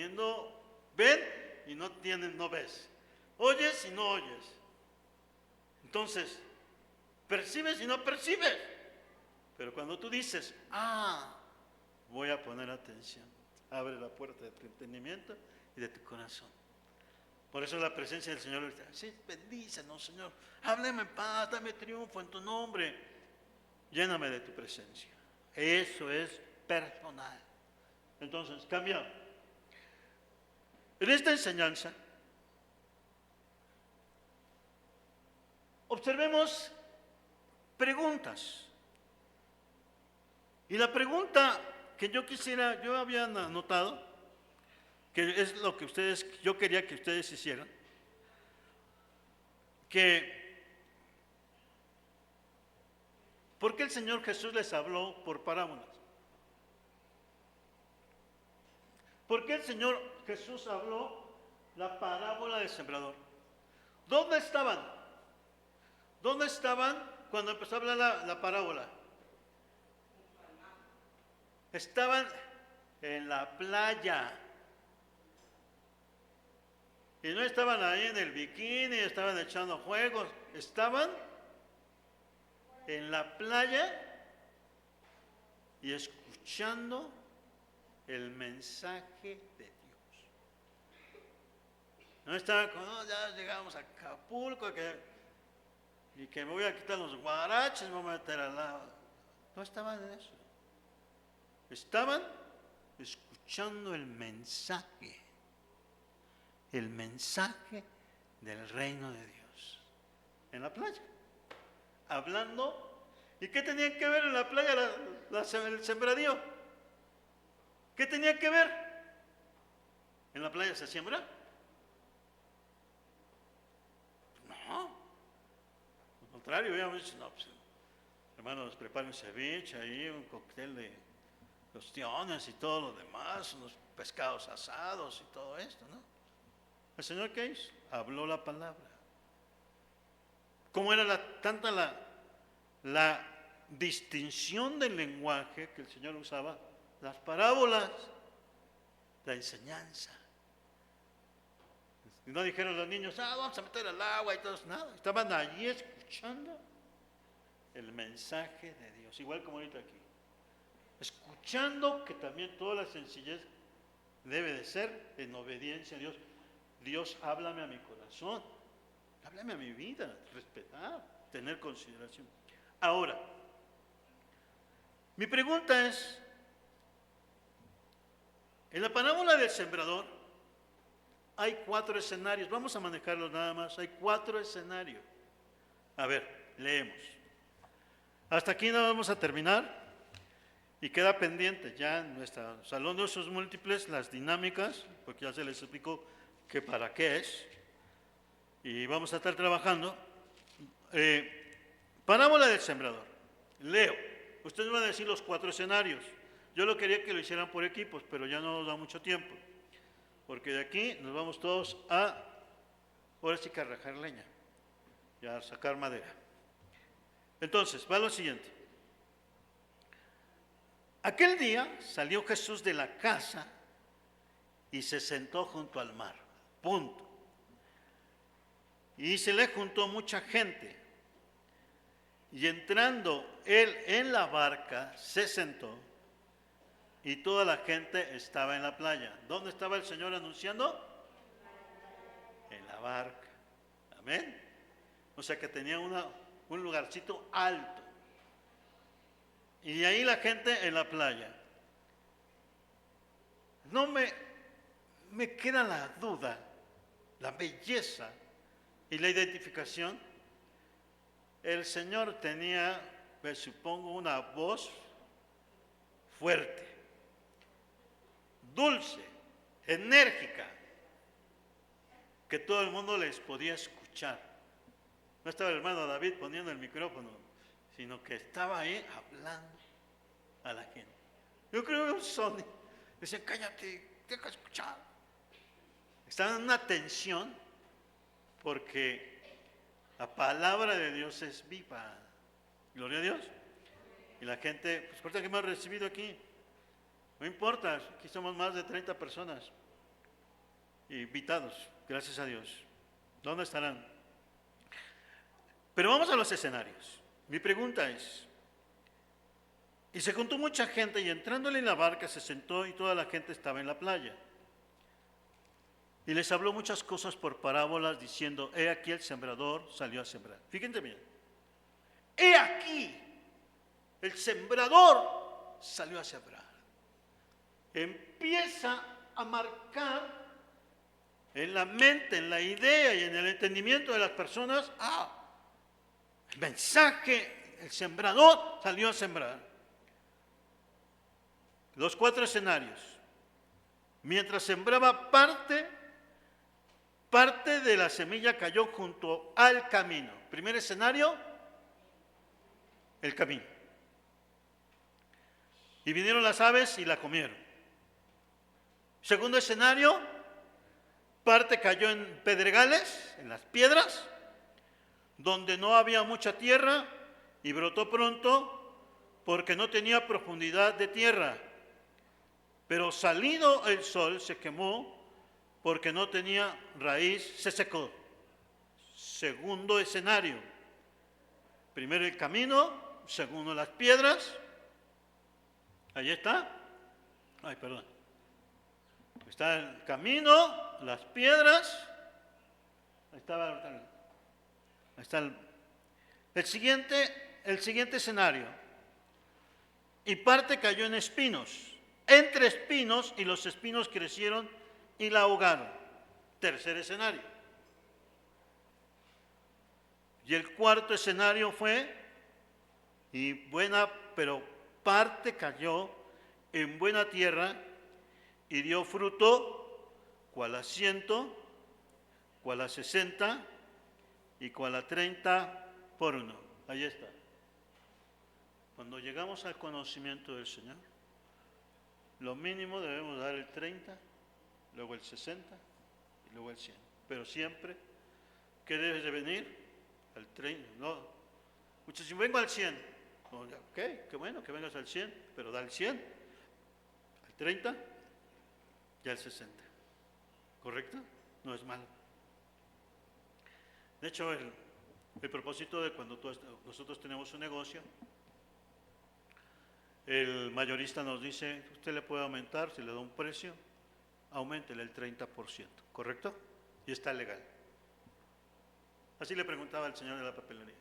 y no ves. Oyes y no oyes. Entonces, percibes y no percibes. Pero cuando tú dices, voy a poner atención, abre la puerta de tu entendimiento y de tu corazón. Por eso la presencia del Señor dice: sí, bendícenos, Señor. Háblame en paz, dame triunfo en tu nombre. Lléname de tu presencia. Eso es personal. Entonces, cambia. En esta enseñanza, observemos preguntas. Y la pregunta que yo había anotado, que es lo que yo quería que ustedes hicieran, ¿por qué el Señor Jesús les habló por parábolas? ¿Por qué el Señor Jesús habló la parábola del sembrador? ¿Dónde estaban? ¿Dónde estaban cuando empezó a hablar la parábola? Estaban en la playa. Y no estaban ahí en el bikini, estaban echando juegos. Estaban en la playa y escuchando el mensaje de Dios. No estaban como, ya llegamos a Acapulco y que me voy a quitar los guaraches, me voy a meter al lado. No estaban en eso. Estaban escuchando el mensaje del reino de Dios en la playa, hablando. ¿Y qué tenían que ver en la playa el sembradío? ¿Qué tenía que ver? ¿En la playa se siembra? No. Al contrario, habíamos dicho, no, pues, hermanos, preparen un ceviche ahí, un cóctel de ostiones y todo lo demás, unos pescados asados y todo esto, ¿no? ¿El Señor qué hizo? Habló la palabra. ¿Cómo era tanta la distinción del lenguaje que el Señor usaba? Las parábolas, la enseñanza. Y no dijeron los niños, vamos a meter al agua y todo eso, nada. Estaban allí escuchando el mensaje de Dios, igual como ahorita aquí. Escuchando que también toda la sencillez debe de ser en obediencia a Dios. Dios, háblame a mi corazón, háblame a mi vida, respetar, tener consideración. Ahora, mi pregunta es, en la parábola del sembrador hay 4 escenarios, vamos a manejarlos nada más, hay 4 escenarios. A ver, leemos. Hasta aquí no vamos a terminar y queda pendiente ya en nuestro salón de usos múltiples las dinámicas, porque ya se les explicó que para qué es. y vamos a estar trabajando. Parábola del sembrador. Leo. Ustedes van a decir los 4 escenarios. Yo lo quería que lo hicieran por equipos, pero ya no nos da mucho tiempo. Porque de aquí nos vamos todos ahora sí que a rajar leña, y a sacar madera. Entonces, va lo siguiente. Aquel día salió Jesús de la casa y se sentó junto al mar. Punto. Y se le juntó mucha gente. Y entrando él en la barca, se sentó y toda la gente estaba en la playa. ¿Dónde estaba el Señor anunciando? En la barca. Amén. O sea que tenía un lugarcito alto. Y ahí la gente en la playa. No me queda la duda, la belleza y la identificación. El Señor tenía, me supongo, una voz fuerte, dulce, enérgica, que todo el mundo les podía escuchar. No estaba el hermano David poniendo el micrófono, sino que estaba ahí hablando a la gente. Yo creo que un Sony decía, cállate, deja escuchar. Estaban en una tensión porque la palabra de Dios es viva. Gloria a Dios. Y la gente, pues ahorita que hemos recibido aquí, no importa, aquí somos más de 30 personas invitados, gracias a Dios. ¿Dónde estarán? Pero vamos a los escenarios. Mi pregunta es, y se juntó mucha gente y entrándole en la barca se sentó y toda la gente estaba en la playa. Y les habló muchas cosas por parábolas diciendo, he aquí el sembrador salió a sembrar. Fíjense bien, he aquí el sembrador salió a sembrar. Empieza a marcar en la mente, en la idea y en el entendimiento de las personas, el mensaje, el sembrador salió a sembrar. Los 4 escenarios. Mientras sembraba parte de la semilla cayó junto al camino. Primer escenario, el camino. Y vinieron las aves y la comieron. Segundo escenario, parte cayó en pedregales, en las piedras, donde no había mucha tierra y brotó pronto porque no tenía profundidad de tierra. Pero salido el sol se quemó porque no tenía raíz, se secó. Segundo escenario. Primero el camino, segundo las piedras. Ahí está. Ay, perdón. Está el camino, las piedras. Ahí está el siguiente escenario. Y parte cayó en espinos. Entre espinos, y los espinos crecieron y la ahogaron. Tercer escenario. Y el cuarto escenario fue, pero parte cayó en buena tierra y dio fruto, cual a 100, cual a 60 y cual a 30 por 1. Ahí está. Cuando llegamos al conocimiento del Señor, lo mínimo debemos dar el 30, luego el 60 y luego el 100. Pero siempre, ¿qué debes de venir? Al 30, no. Muchos dicen, vengo al 100. No, ok, qué bueno que vengas al 100, pero da el 100, al 30 y al 60. ¿Correcto? No es malo. De hecho, el propósito de cuando nosotros tenemos un negocio, el mayorista nos dice, usted le puede aumentar, si le da un precio, auméntele el 30%, ¿correcto? Y está legal. Así le preguntaba al señor de la papelería,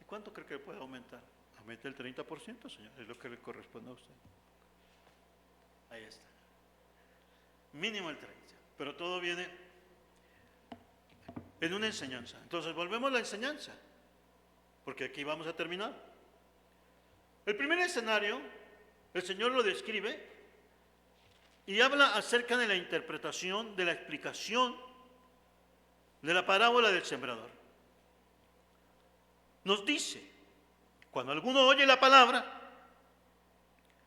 ¿y cuánto cree que puede aumentar? Aumente el 30%, señor, es lo que le corresponde a usted. Ahí está. Mínimo el 30%, pero todo viene en una enseñanza. Entonces, volvemos a la enseñanza, porque aquí vamos a terminar. El primer escenario, el Señor lo describe y habla acerca de la interpretación, de la explicación de la parábola del sembrador. Nos dice, cuando alguno oye la palabra,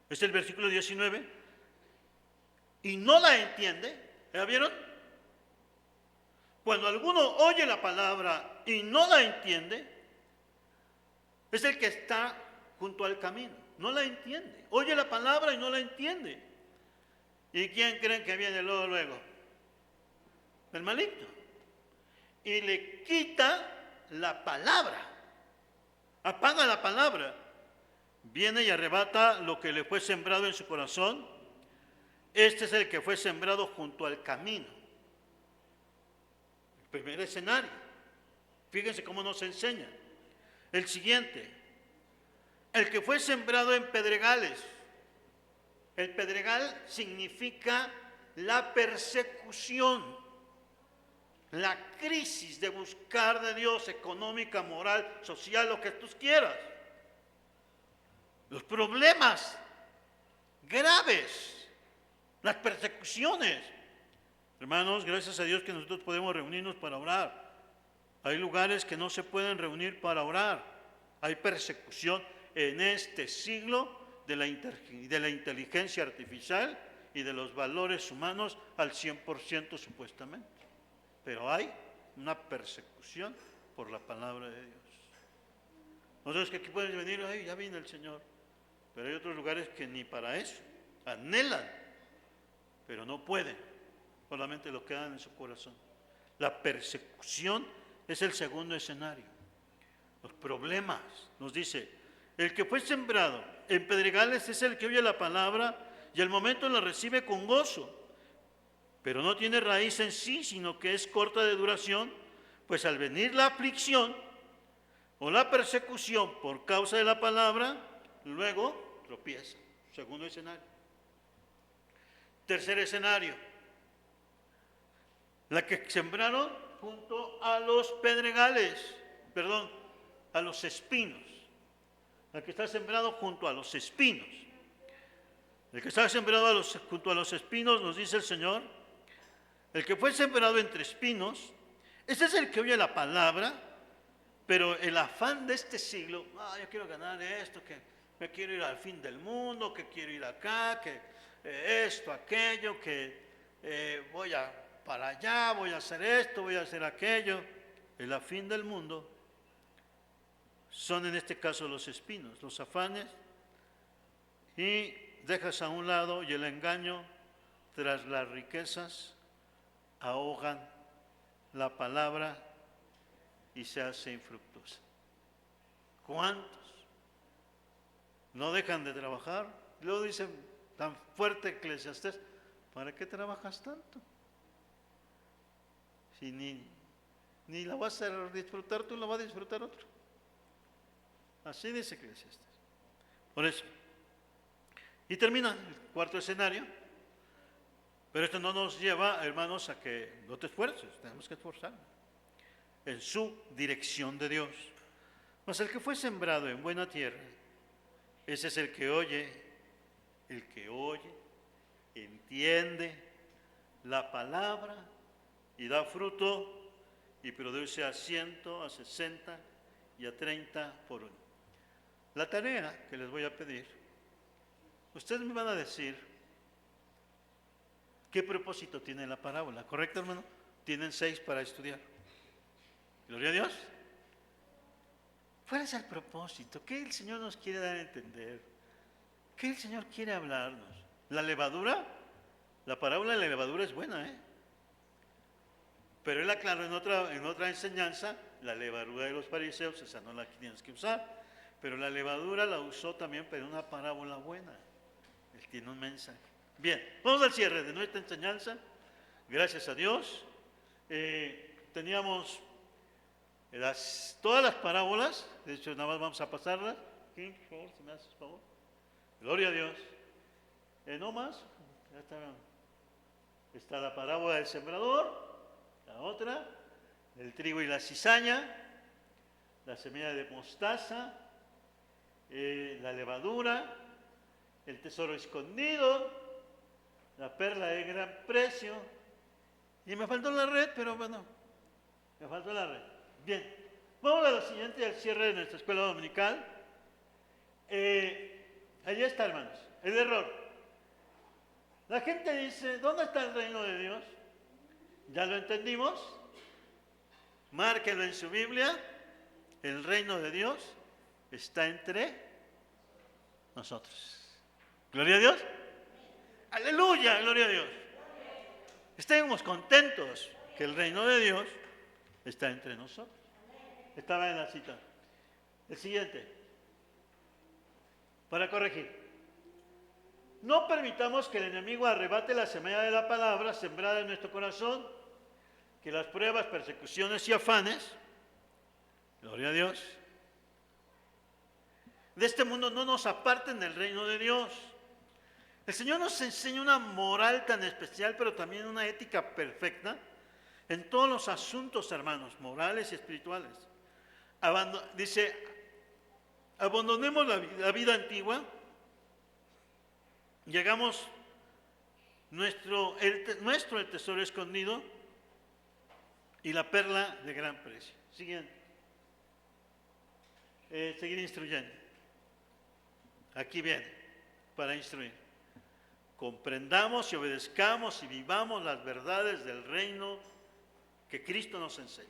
es el versículo 19, y no la entiende, ¿ya vieron? Cuando alguno oye la palabra y no la entiende, es el que está junto al camino, no la entiende. Oye la palabra y no la entiende. ¿Y quién creen que viene luego? El maligno. Y le quita la palabra, apaga la palabra. Viene y arrebata lo que le fue sembrado en su corazón. Este es el que fue sembrado junto al camino. El primer escenario. Fíjense cómo nos enseña. El siguiente. El que fue sembrado en pedregales. El pedregal significa la persecución, la crisis de buscar de Dios económica, moral, social, lo que tú quieras. Los problemas graves, las persecuciones. Hermanos, gracias a Dios que nosotros podemos reunirnos para orar. Hay lugares que no se pueden reunir para orar. Hay persecución en este siglo de la inteligencia artificial y de los valores humanos al 100% supuestamente. Pero hay una persecución por la palabra de Dios. Nosotros que aquí pueden venir, ay, ya vino el Señor. Pero hay otros lugares que ni para eso anhelan, pero no pueden, solamente lo quedan en su corazón. La persecución es el segundo escenario. Los problemas, nos dice, el que fue sembrado en pedregales es el que oye la palabra y al momento la recibe con gozo, pero no tiene raíz en sí, sino que es corta de duración, pues al venir la aflicción o la persecución por causa de la palabra, luego tropieza. Segundo escenario. Tercer escenario. La que sembraron junto a los pedregales, a los espinos. La que está sembrado junto a los espinos. El que está sembrado junto a los espinos, nos dice el Señor, el que fue sembrado entre espinos, ese es el que oye la palabra, pero el afán de este siglo, yo quiero ganar esto, que me quiero ir al fin del mundo, que quiero ir acá, que esto, aquello, que voy para allá, voy a hacer esto, voy a hacer aquello. El afín del mundo son en este caso los espinos, los afanes, y dejas a un lado y el engaño tras las riquezas ahogan la palabra y se hace infructuosa. ¿Cuántos no dejan de trabajar? Luego dicen tan fuerte Eclesiastés, ¿para qué trabajas tanto? Si ni la vas a disfrutar tú, la va a disfrutar otro. Así dice Eclesiastés. Por eso. Y termina el cuarto escenario. Pero esto no nos lleva, hermanos, a que no te esfuerces. Tenemos que esforzarnos en su dirección de Dios. Mas el que fue sembrado en buena tierra, ese es el que oye, entiende la palabra y da fruto y produce a 100, a 60 y a 30 por uno. La tarea que les voy a pedir, ustedes me van a decir qué propósito tiene la parábola, ¿correcto, hermano? Tienen 6 para estudiar. Gloria a Dios. ¿Cuál es el propósito? ¿Qué el Señor nos quiere dar a entender? ¿Qué el Señor quiere hablarnos? ¿La levadura? La parábola de la levadura es buena, ¿eh? Pero él aclaró en otra enseñanza, la levadura de los fariseos, esa no la tienes que usar, pero la levadura la usó también para una parábola buena. Él tiene un mensaje. Bien, vamos al cierre de nuestra enseñanza. Gracias a Dios. Teníamos todas las parábolas, de hecho nada más vamos a pasarlas. King, por favor, si me haces favor. Gloria a Dios. No más, ya está la parábola del sembrador, la otra, el trigo y la cizaña, la semilla de mostaza, la levadura, el tesoro escondido, la perla de gran precio, y me faltó la red, pero bueno, Me faltó la red. Bien, vamos a lo siguiente, al cierre de nuestra escuela dominical. Allí está, hermanos, el error. La gente dice, ¿dónde está el reino de Dios? Ya lo entendimos. Márquenlo en su Biblia. El reino de Dios está entre nosotros. Gloria a Dios. Aleluya, gloria a Dios. Estemos contentos que el reino de Dios está entre nosotros. Estaba en la cita. El siguiente. Para corregir. No permitamos que el enemigo arrebate la semilla de la palabra sembrada en nuestro corazón, que las pruebas, persecuciones y afanes, gloria a Dios, de este mundo no nos aparten del reino de Dios. El Señor nos enseña una moral tan especial, pero también una ética perfecta en todos los asuntos, hermanos, morales y espirituales. Dice, abandonemos la vida antigua, llegamos el tesoro escondido y la perla de gran precio. Siguiente. Seguir instruyendo. Aquí viene, para instruir. Comprendamos y obedezcamos y vivamos las verdades del reino que Cristo nos enseña.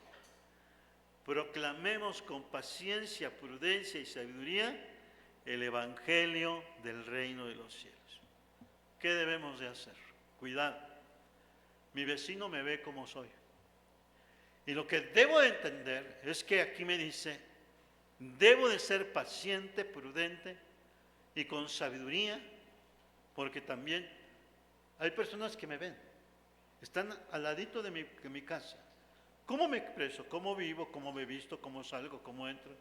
Proclamemos con paciencia, prudencia y sabiduría el evangelio del reino de los cielos. ¿Qué debemos de hacer? Cuidado. Mi vecino me ve como soy. Y lo que debo de entender es que aquí me dice, debo de ser paciente, prudente y con sabiduría, porque también hay personas que me ven, están al ladito de mi casa. ¿Cómo me expreso? ¿Cómo vivo? ¿Cómo me visto? ¿Cómo salgo? ¿Cómo entro?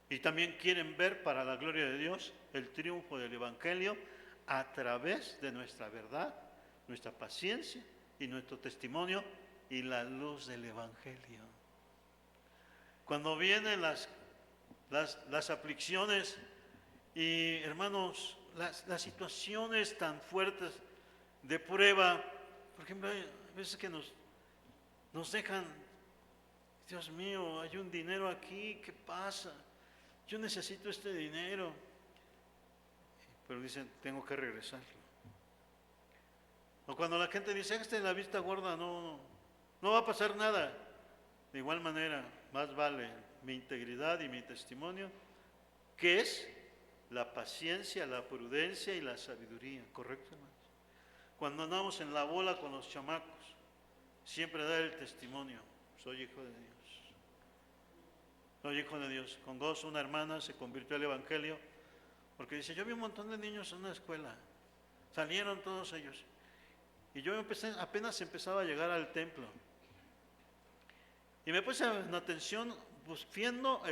Y también quieren ver, para la gloria de Dios, el triunfo del evangelio a través de nuestra verdad, nuestra paciencia y nuestro testimonio y la luz del evangelio. Cuando vienen las aflicciones y, hermanos, las situaciones tan fuertes de prueba, por ejemplo, hay veces que nos dejan, Dios mío, hay un dinero aquí, ¿qué pasa? Yo necesito este dinero, pero dicen, tengo que regresarlo. O cuando la gente dice, esta es la vista gorda, no va a pasar nada. De igual manera, más vale mi integridad y mi testimonio, que es la paciencia, la prudencia y la sabiduría, ¿correcto, hermanos? Cuando andamos en la bola con los chamacos, siempre dar el testimonio, soy hijo de Dios. Soy hijo de Dios. Con gozo una hermana se convirtió al evangelio, porque dice, yo vi un montón de niños en una escuela, salieron todos ellos, y yo apenas empezaba a llegar al templo, y me puse en atención viendo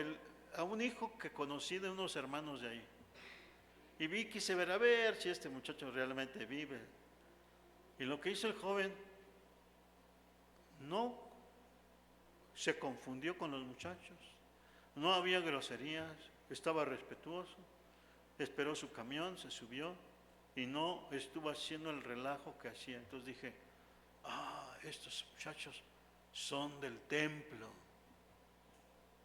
a un hijo que conocí de unos hermanos de ahí. Y quise ver a ver si este muchacho realmente vive. Y lo que hizo el joven, no se confundió con los muchachos. No había groserías, estaba respetuoso, esperó su camión, se subió y no estuvo haciendo el relajo que hacía. Entonces dije, estos muchachos son del templo.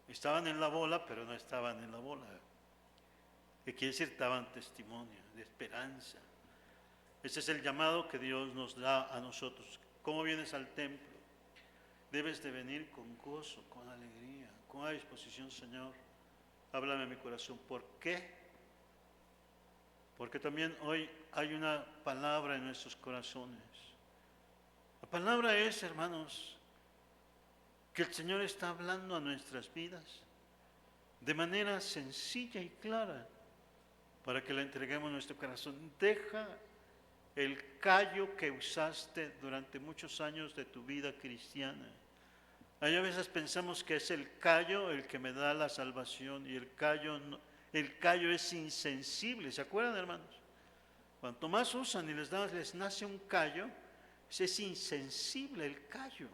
Estaban en la bola, pero no estaban en la bola. Que quiere decir, daban testimonio de esperanza. Ese es el llamado que Dios nos da a nosotros. ¿Cómo vienes al templo? Debes de venir con gozo, con alegría, con la disposición, Señor. Háblame a mi corazón. ¿Por qué? Porque también hoy hay una palabra en nuestros corazones. La palabra es, hermanos, que el Señor está hablando a nuestras vidas de manera sencilla y clara para que le entreguemos nuestro corazón. Deja el callo que usaste durante muchos años de tu vida cristiana. Hay a veces pensamos que es el callo el que me da la salvación y el callo es insensible. ¿Se acuerdan, hermanos? Cuanto más usan y les nace un callo, es insensible el callo.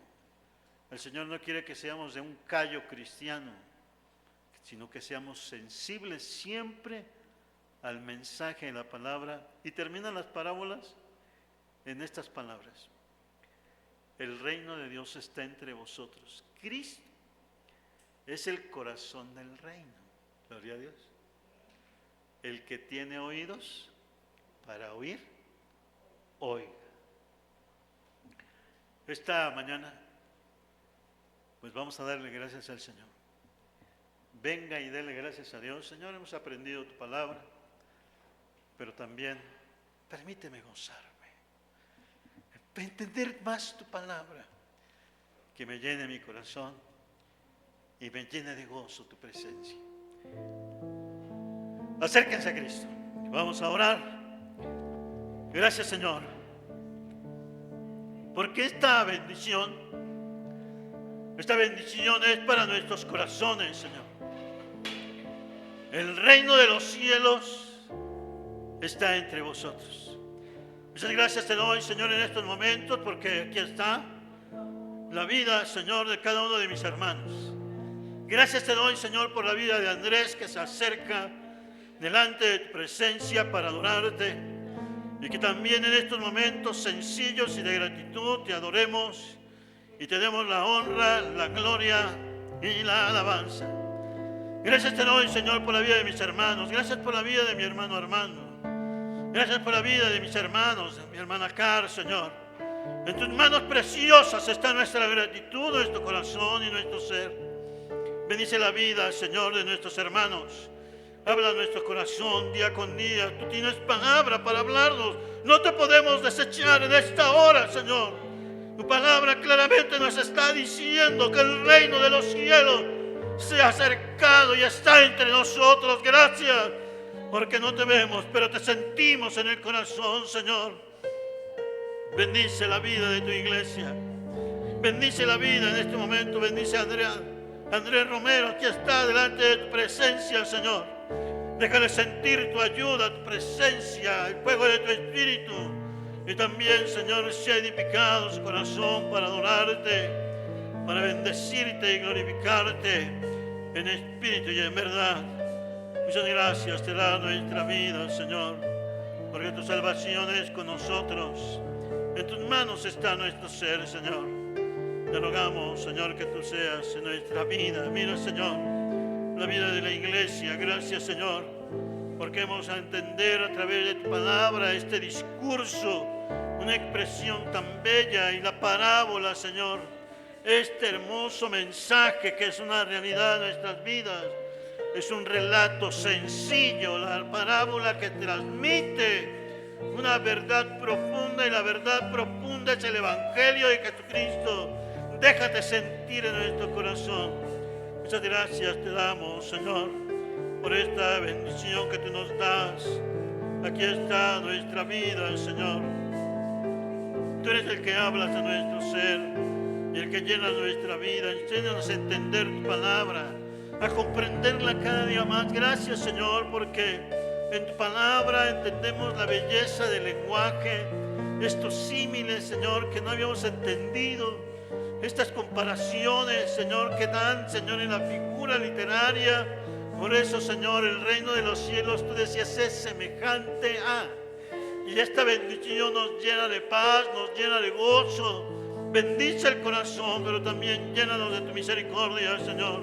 El Señor no quiere que seamos de un callo cristiano, sino que seamos sensibles siempre al mensaje de la palabra. Y terminan las parábolas en estas palabras. El reino de Dios está entre vosotros. Cristo es el corazón del reino. Gloria a Dios. El que tiene oídos para oír, oiga. Esta mañana, pues vamos a darle gracias al Señor. Venga y dele gracias a Dios. Señor, hemos aprendido tu palabra, pero también permíteme gozarme, entender más tu palabra, que me llene mi corazón y me llene de gozo tu presencia. Acérquense a Cristo. Vamos a orar. Gracias, Señor, porque esta bendición es para nuestros corazones, Señor. El reino de los cielos está entre vosotros. Muchas gracias te doy, Señor, en estos momentos, porque aquí está la vida, Señor, de cada uno de mis hermanos. Gracias te doy, Señor, por la vida de Andrés, que se acerca delante de tu presencia para adorarte, y que también en estos momentos sencillos y de gratitud te adoremos y te demos la honra, la gloria y la alabanza. Gracias te doy, Señor, por la vida de mis hermanos. Gracias por la vida de mi hermano Armando. Gracias por la vida de mis hermanos, de mi hermana Car, Señor. En tus manos preciosas está nuestra gratitud, nuestro corazón y nuestro ser. Bendice la vida, Señor, de nuestros hermanos. Habla a nuestro corazón día con día. Tú tienes palabra para hablarnos. No te podemos desechar en esta hora, Señor. Tu palabra claramente nos está diciendo que el reino de los cielos se ha acercado y está entre nosotros. Gracias, porque no te vemos, pero te sentimos en el corazón, Señor. Bendice la vida de tu iglesia. Bendice la vida en este momento. Bendice a Andrés Romero, aquí está delante de tu presencia, Señor. Déjale sentir tu ayuda, tu presencia, el fuego de tu espíritu. Y también, Señor, sea edificado su corazón para adorarte, para bendecirte y glorificarte en espíritu y en verdad. Muchas gracias te da nuestra vida, Señor, porque tu salvación es con nosotros. En tus manos está nuestro ser, Señor. Te rogamos, Señor, que tú seas en nuestra vida. Mira, Señor, la vida de la iglesia. Gracias, Señor, porque hemos a entender a través de tu palabra este discurso, una expresión tan bella, y la parábola, Señor, este hermoso mensaje que es una realidad de nuestras vidas. Es un relato sencillo, la parábola que transmite una verdad profunda, y la verdad profunda es el Evangelio de Jesucristo. Déjate sentir en nuestro corazón. Muchas gracias te damos, Señor, por esta bendición que tú nos das. Aquí está nuestra vida, Señor. Tú eres el que hablas a nuestro ser y el que llena nuestra vida. Enséñanos a entender tu palabra, a comprenderla cada día más. Gracias, Señor, porque en tu palabra entendemos la belleza del lenguaje, estos símiles, Señor, que no habíamos entendido, estas comparaciones, Señor, que dan, Señor, en la figura literaria. Por eso, Señor, el reino de los cielos, tú decías, es semejante a. Y esta bendición nos llena de paz, nos llena de gozo. Bendice el corazón, pero también llénanos de tu misericordia, Señor.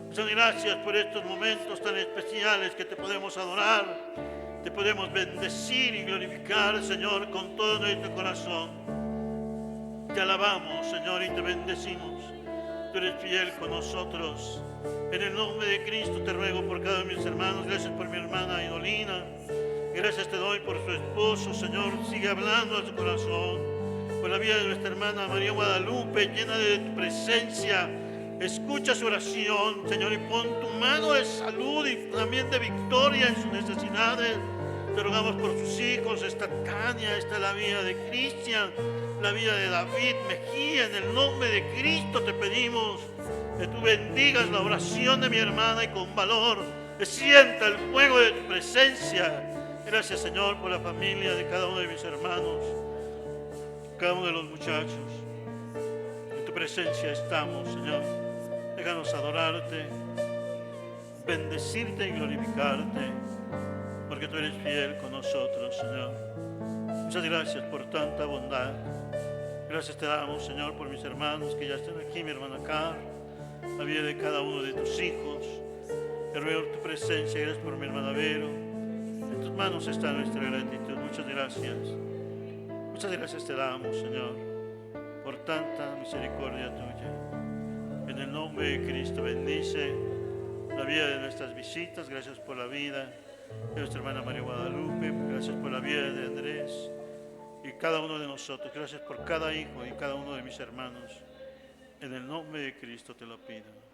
Muchas gracias por estos momentos tan especiales que te podemos adorar, te podemos bendecir y glorificar, Señor, con todo nuestro corazón. Te alabamos, Señor, y te bendecimos. Tú eres fiel con nosotros. En el nombre de Cristo te ruego por cada uno de mis hermanos. Gracias por mi hermana Idolina. Gracias te doy por su esposo, Señor. Sigue hablando a su corazón. Por la vida de nuestra hermana María Guadalupe, llena de tu presencia. Escucha su oración, Señor, y pon tu mano de salud y también de victoria en sus necesidades. Te rogamos por sus hijos. Está Tania, está la vida de Cristian, la vida de David Mejía. En el nombre de Cristo te pedimos que tú bendigas la oración de mi hermana y con valor que sienta el fuego de tu presencia. Gracias, Señor, por la familia de cada uno de mis hermanos, cada uno de los muchachos. En tu presencia estamos, Señor. Déjanos adorarte, bendecirte y glorificarte, porque tú eres fiel con nosotros, Señor. Muchas gracias por tanta bondad. Gracias te damos, Señor, por mis hermanos que ya están aquí, mi hermana Car, la vida de cada uno de tus hijos. Te ruego tu presencia, gracias por mi hermana Vero. En tus manos está nuestra gratitud. Muchas gracias. Muchas gracias te damos, Señor, por tanta misericordia tuya. En el nombre de Cristo, bendice la vida de nuestras visitas. Gracias por la vida de nuestra hermana María Guadalupe. Gracias por la vida de Andrés y cada uno de nosotros. Gracias por cada hijo y cada uno de mis hermanos. En el nombre de Cristo te lo pido.